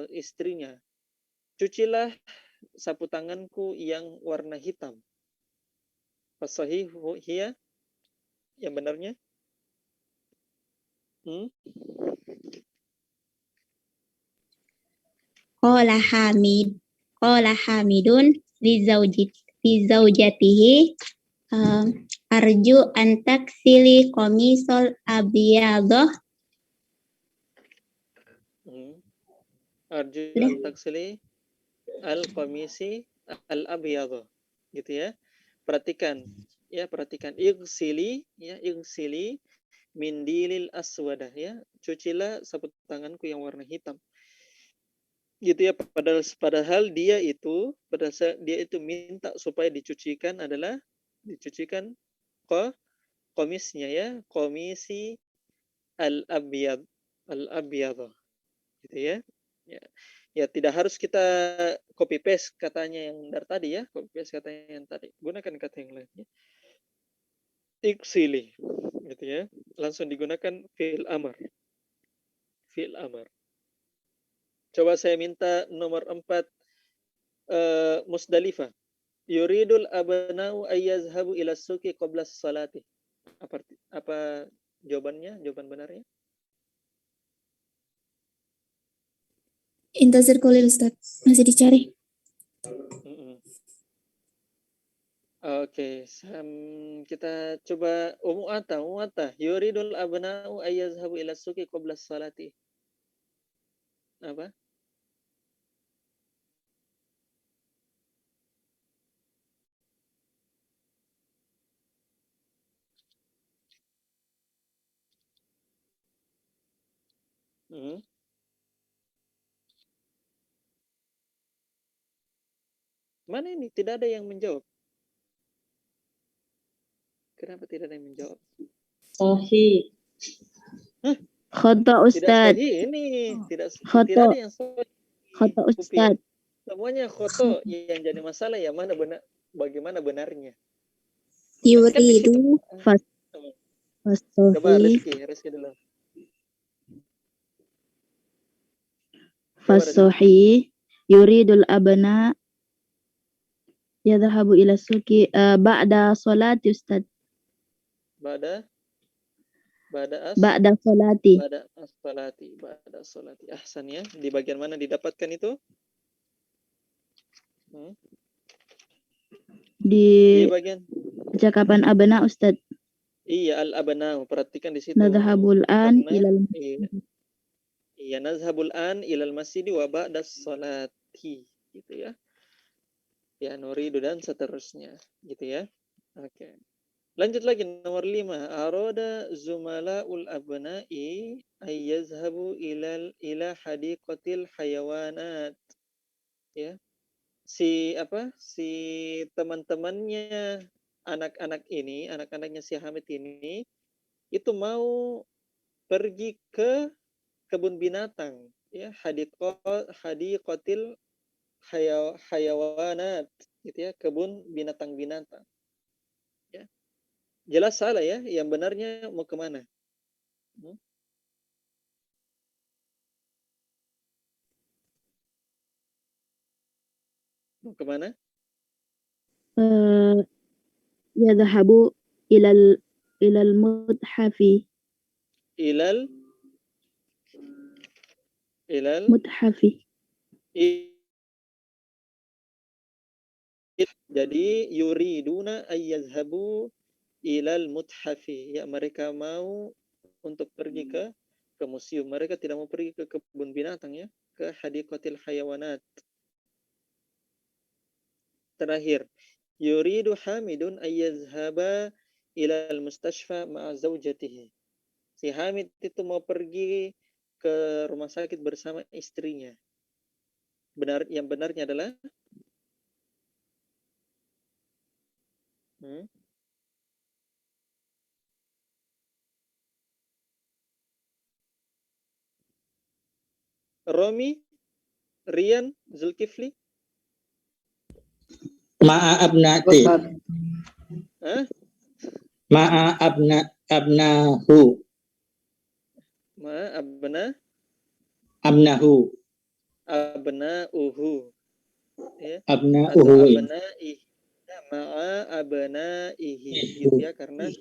istrinya, cucilah sapu tanganku yang warna hitam. Fasahihu hiya, yang benarnya? Qala Hamidun li zaujatihi arju an taksili qamisal abyadha. Arju an taksili al-qamisi al-abyadha, gitu ya. Perhatikan igsili mindilil aswadah ya, cucilah sapu tanganku yang warna hitam. Gitu ya, padahal dia itu minta supaya dicucikan komisnya ya, komisi al-abyad gitu ya. Ya tidak harus kita copy paste katanya yang dari tadi ya, gunakan kata yang lainnya. Iksili gitu ya, langsung digunakan fi'il amar. Coba saya minta nomor 4 Musdalifah. Yuridul abna'u ayyazhabu ila suqi qabla salati. Apa jawabannya? Jawaban benarnya? Intazir Kolil Ustaz, masih dicari. Oke, kita coba Umu'ata. Yuridul abna'u ayyazhabu ila suqi qabla salati. Apa? Mana ini? Tidak ada yang menjawab. Kenapa tidak ada yang menjawab? Sahih. Khata Ustaz. Tidak sahih ini. Tidak Khata. ada yang sahih. Khata Ustaz. Semuanya khoto. Yang jadi masalah ya bagaimana benarnya. Yuridu. Coba Rizky dulu. Fasohi yuridul abna yadhahabu ila suki ba'da salati Ustaz. Ba'da salati. Ba'da salati. Ahsan ya. Di bagian mana didapatkan itu? Di bagian percakapan abna Ustaz. Iya, al-abna. Perhatikan di situ. Nadhahabul an ilal Iya, nazhabul an ilal masjid wa ba'da salati, gitu ya. Ya, nuridu dan seterusnya, gitu ya. Oke. Lanjut lagi nomor 5. Arada zumala'ul abna'i ayyazhabu ila hadiqatil hayawanat. Ya. Si teman-temannya anak-anaknya si Hamid ini itu mau pergi ke kebun binatang ya, hadiqatil hayawanat gitu ya, kebun binatang-binatang ya. Jelas salah ya, yang benarnya mau kemana? Mau kemana? Yadhahabu ilal muthafi. Ilal muthafi. Jadi yuriduna ayyazhabu ilal muthafi ya, mereka mau untuk pergi ke ke museum, mereka tidak mau pergi ke kebun binatang ya, ke hadiqatil hayawanat. Terakhir, yuridu Hamidun ayyazhaba ilal mustashfa ma'a zawjatihi. Si Hamid itu mau pergi ke rumah sakit bersama istrinya. Yang benarnya adalah Romi, Rian, Zulkifli. Ma'a abnati. Ma'a abnahu. Ma'a abnahu. Abna'uhu. Ya. Abna'uhu. Ma'a abna'ihi. Gitu ya, karena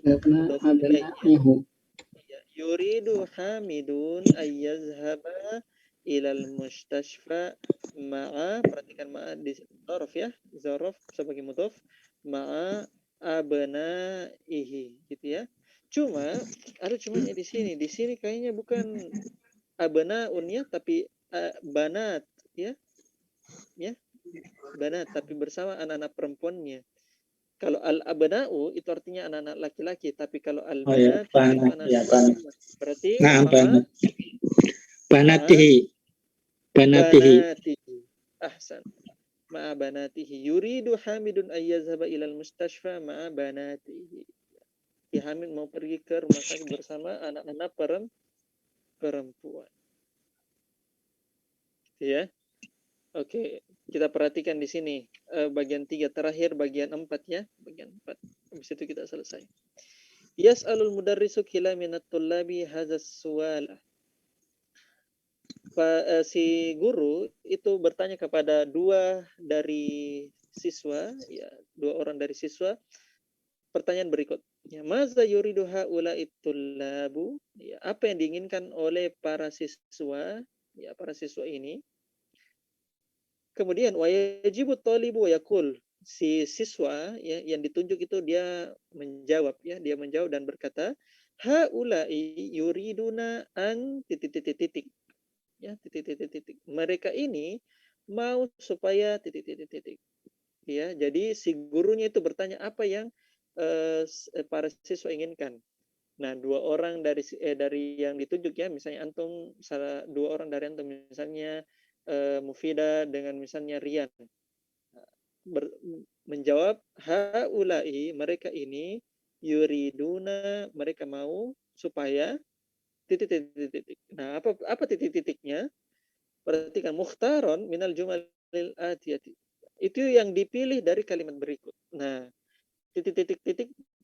yuridu Hamidun ayyazhaba ilal mustashfa ma'a, perhatikan ma'a di dzaraf ya, dzaraf sebagai mudhaf, ma'a abna'ihi gitu ya. Cuma di sini. Di sini kayaknya bukan abnaun ya, tapi banat ya. Ya. Banat tapi bersama anak-anak perempuannya. Kalau al-abna'u itu artinya anak-anak laki-laki, tapi kalau al-banat itu anak-anak perempuan. Berarti banatihi. Ahsan. Ma'a banatihi. Yuridu Hamidun ayyazhaba ilal mustashfa ma'a banatihi. Si Hamid mau pergi ke rumah sakit bersama anak-anak perempuan. Ya. Oke, kita perhatikan di sini bagian 3 terakhir, bagian 4 ya, bagian 4. Habis itu kita selesai. Yas'alul mudarrisu kila minat tullabi hadzas su'ala. Si guru itu bertanya kepada 2 dari siswa, ya, 2 orang dari siswa, pertanyaan berikut. Ya, maza yuridu haula'it tullabu? Ya, apa yang diinginkan oleh para siswa? Ya, para siswa ini. Kemudian wajibu thalibu wa yaqul, si siswa ya yang ditunjuk itu dia menjawab ya, dia menjawab dan berkata haula'i yuriduna an titik. Ya, titik. Mereka ini mau supaya titik. Ya, jadi si gurunya itu bertanya apa yang para siswa inginkan. Nah, 2 orang dari yang ditunjuk ya, misalnya antum, 2 orang dari antum misalnya Mufidah dengan misalnya Rian menjawab haula'i, mereka ini yuriduna, mereka mau supaya titik. Nah, apa titik-titiknya? Perhatikan, mukhtaron minal jumalil atiyati. Itu yang dipilih dari kalimat berikut. Nah,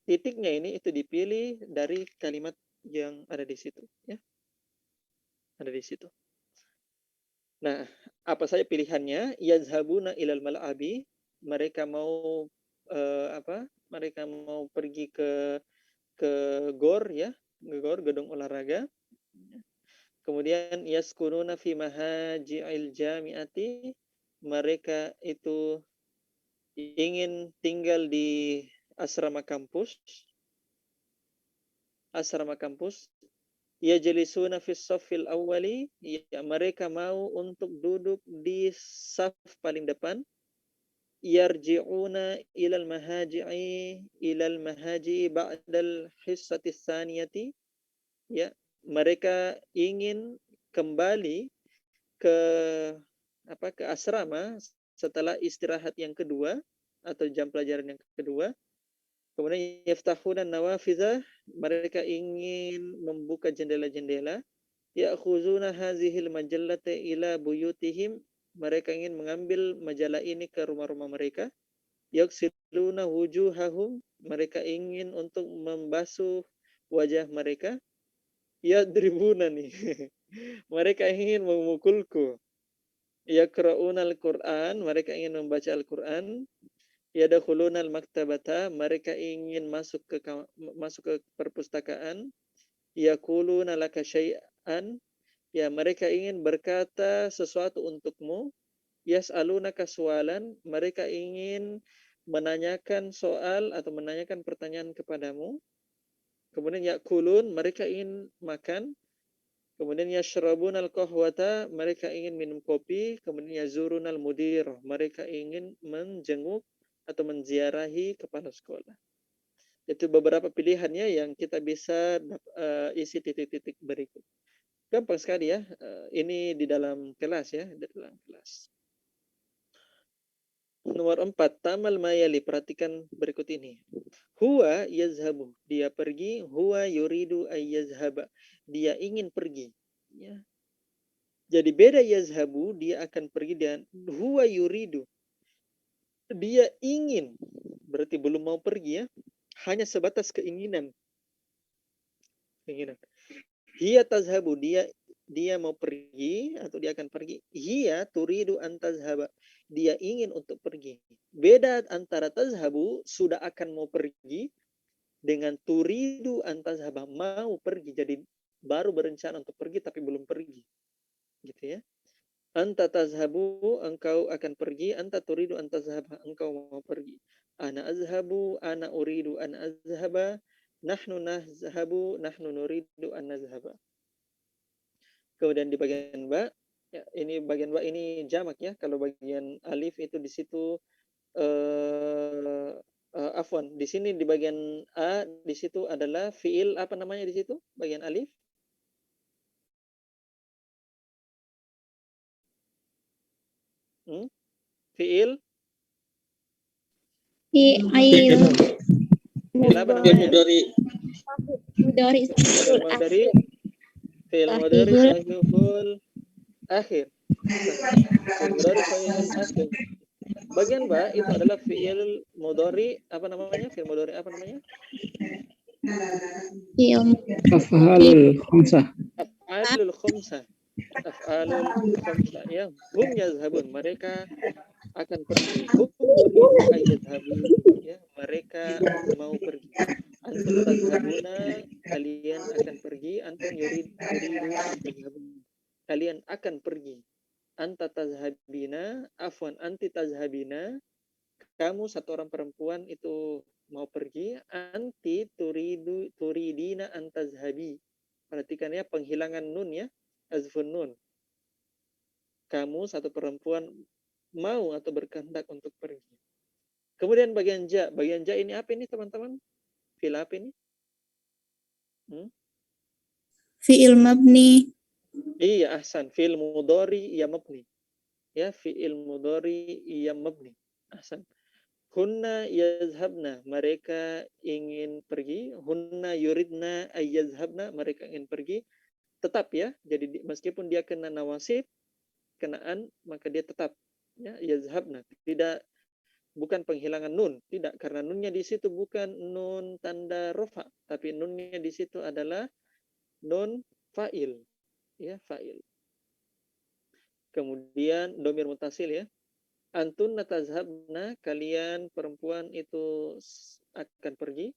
titiknya ini itu dipilih dari kalimat yang ada di situ ya. Ada di situ. Nah, apa saja pilihannya? Yazhabuna ilal mal'abi, mereka mau Mereka mau pergi ke GOR ya, GOR, gedung olahraga. Kemudian yaskununa fi mahaji'il jami'ati, mereka itu ingin tinggal di asrama kampus. Yajlisuna fis saffil awwali, ya, mereka mau untuk duduk di saf paling depan. Yarji'una ilal mahaji'i ba'dal hissati tsaniyati, ya, mereka ingin kembali ke asrama setelah istirahat yang kedua atau jam pelajaran yang kedua. Kemudian yaftahuna nawafidha, mereka ingin membuka jendela-jendela. Ya'khuzuna hazihil majallata ila buyutihim, mereka ingin mengambil majalah ini ke rumah-rumah mereka. Yaksiluna wujuhahum, mereka ingin untuk membasuh wajah mereka. Yadribuna nih, mereka ingin memukulku. Yaqra'una al-Qur'an, mereka ingin membaca Al-Qur'an. Yadkhuluna al-maktabata, mereka ingin masuk ke perpustakaan. Yaquluna laka syai'an, ya, mereka ingin berkata sesuatu untukmu. Yas'alunaka su'alan, mereka ingin menanyakan soal atau menanyakan pertanyaan kepadamu. Kemudian yaqulun, mereka ingin makan. Kemudian yashrabunal qahwata, mereka ingin minum kopi. Kemudian yazurunal mudir, mereka ingin menjenguk atau menziarahi kepala sekolah. Itu beberapa pilihannya yang kita bisa isi titik-titik berikut. Gampang sekali ya. Ini di dalam kelas ya, di dalam kelas. Nomor 4, tamal mayali, perhatikan berikut ini. Huwa yazhabu, dia pergi. Huwa yuridu ay yazhaba, dia ingin pergi. Ya. Jadi beda yazhabu, dia akan pergi, dan huwa yuridu, dia ingin. Berarti belum mau pergi ya. Hanya sebatas keinginan. Hiya tazhabu, dia mau pergi atau dia akan pergi. Hiya turidu an tazhaba, dia ingin untuk pergi. Beda antara tazhabu, sudah akan mau pergi, dengan turidu an tazhaba, mau pergi. Jadi baru berencana untuk pergi tapi belum pergi. Gitu ya. Anta tazhabu, engkau akan pergi. Anta turidu an tazhaba, engkau mau pergi. Ana azhabu, ana uridu an azhaba. Nahnu nazhabu, nahnu nuridu an nazhaba. Kemudian di bagian ba, ya, ini bagian ba ini jamak ya. Kalau bagian alif itu di situ afwan, di sini di bagian a di situ adalah fiil apa namanya di situ? Bagian alif? Fiil? Fiil Fiil apa namanya? mudhari Fiil mudhari sahihul akhir. Fiil mudhari sahihul akhir. Bagian ba itu adalah fiil mudhari apa namanya? Fiil mudhari apa namanya? Af'alul khamsah. Af'alul khamsah. Af'alul khamsah. Ya, hum yazhabun, mereka akan pergi. Hum yuridu ayyadhabu, ya, mereka mau pergi. Antum tazhabuna, kalian akan pergi. Antum yuridu ayyadhabu, kalian akan pergi. Anta tazhabina, afwan, anti tazhabina, kamu satu orang perempuan itu mau pergi. Anti turidina antazhabi, perhatikan ya, penghilangan nun ya, azfun nun. Kamu satu perempuan mau atau berkehendak untuk pergi. Kemudian bagian ja ini apa ini teman-teman? Fiil apa ini? Fi'il mabni. Iya, ahsan. Fi'il mudhari ya mabni. Ya, fi'il mudhari ya mabni. Ahsan. Hunna yazhabna, mereka ingin pergi. Hunna yuridna ayyazhabna, mereka ingin pergi. Tetap ya. Jadi meskipun dia kena nawasib, kenaan, maka dia tetap ya, yazhabna. Tidak, bukan penghilangan nun, tidak, karena nunnya di situ bukan nun tanda rofa, tapi nunnya di situ adalah nun fa'il. Ya, fa'il. Kemudian domir mutasil ya. Antunna tazhabna, kalian perempuan itu akan pergi.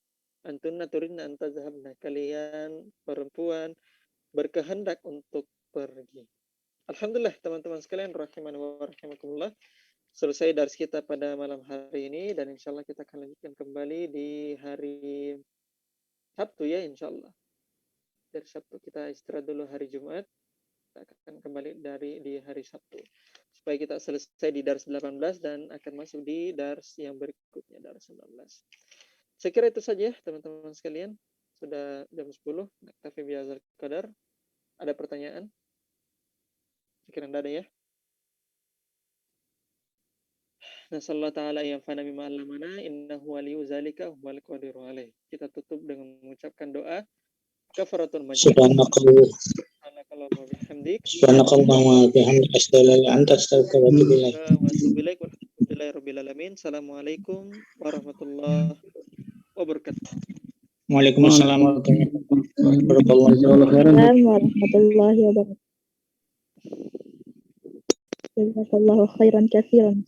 Antunna turidna an tazhabna, kalian perempuan berkehendak untuk pergi. Alhamdulillah teman-teman sekalian, rahimani wa rahimakumullah. Selesai dari kita pada malam hari ini, dan insya Allah kita akan lanjutkan kembali di hari Sabtu ya, insya Allah. Dari Sabtu kita istirahat dulu hari Jumat. Kita akan kembali di hari Sabtu. Supaya kita selesai di dars 18 dan akan masuk di dars yang berikutnya, dars 19. Saya kira itu saja teman-teman sekalian. Sudah jam 10. Naktafi bihadzal qadar. Ada pertanyaan? Saya kira tidak ada ya. Nasallahu ta'ala yanfa'ana bima 'allamana innahu waliyyu dzalika wal qadiru alaih. Kita tutup dengan mengucapkan doa kafaratul majlis. Subhanakallahumma wa bihamdik. Subhanakallahumma wa bihamdika asyhadu an la ilaha illa anta astaghfiruka wa atubu ilaik. Wa atubu ilaik. Walhamdulillahirabbil alamin. Assalamualaikum warahmatullahi wabarakatuh. Waalaikumsalam warahmatullahi wabarakatuh. Jazakallahu khairan katsiran.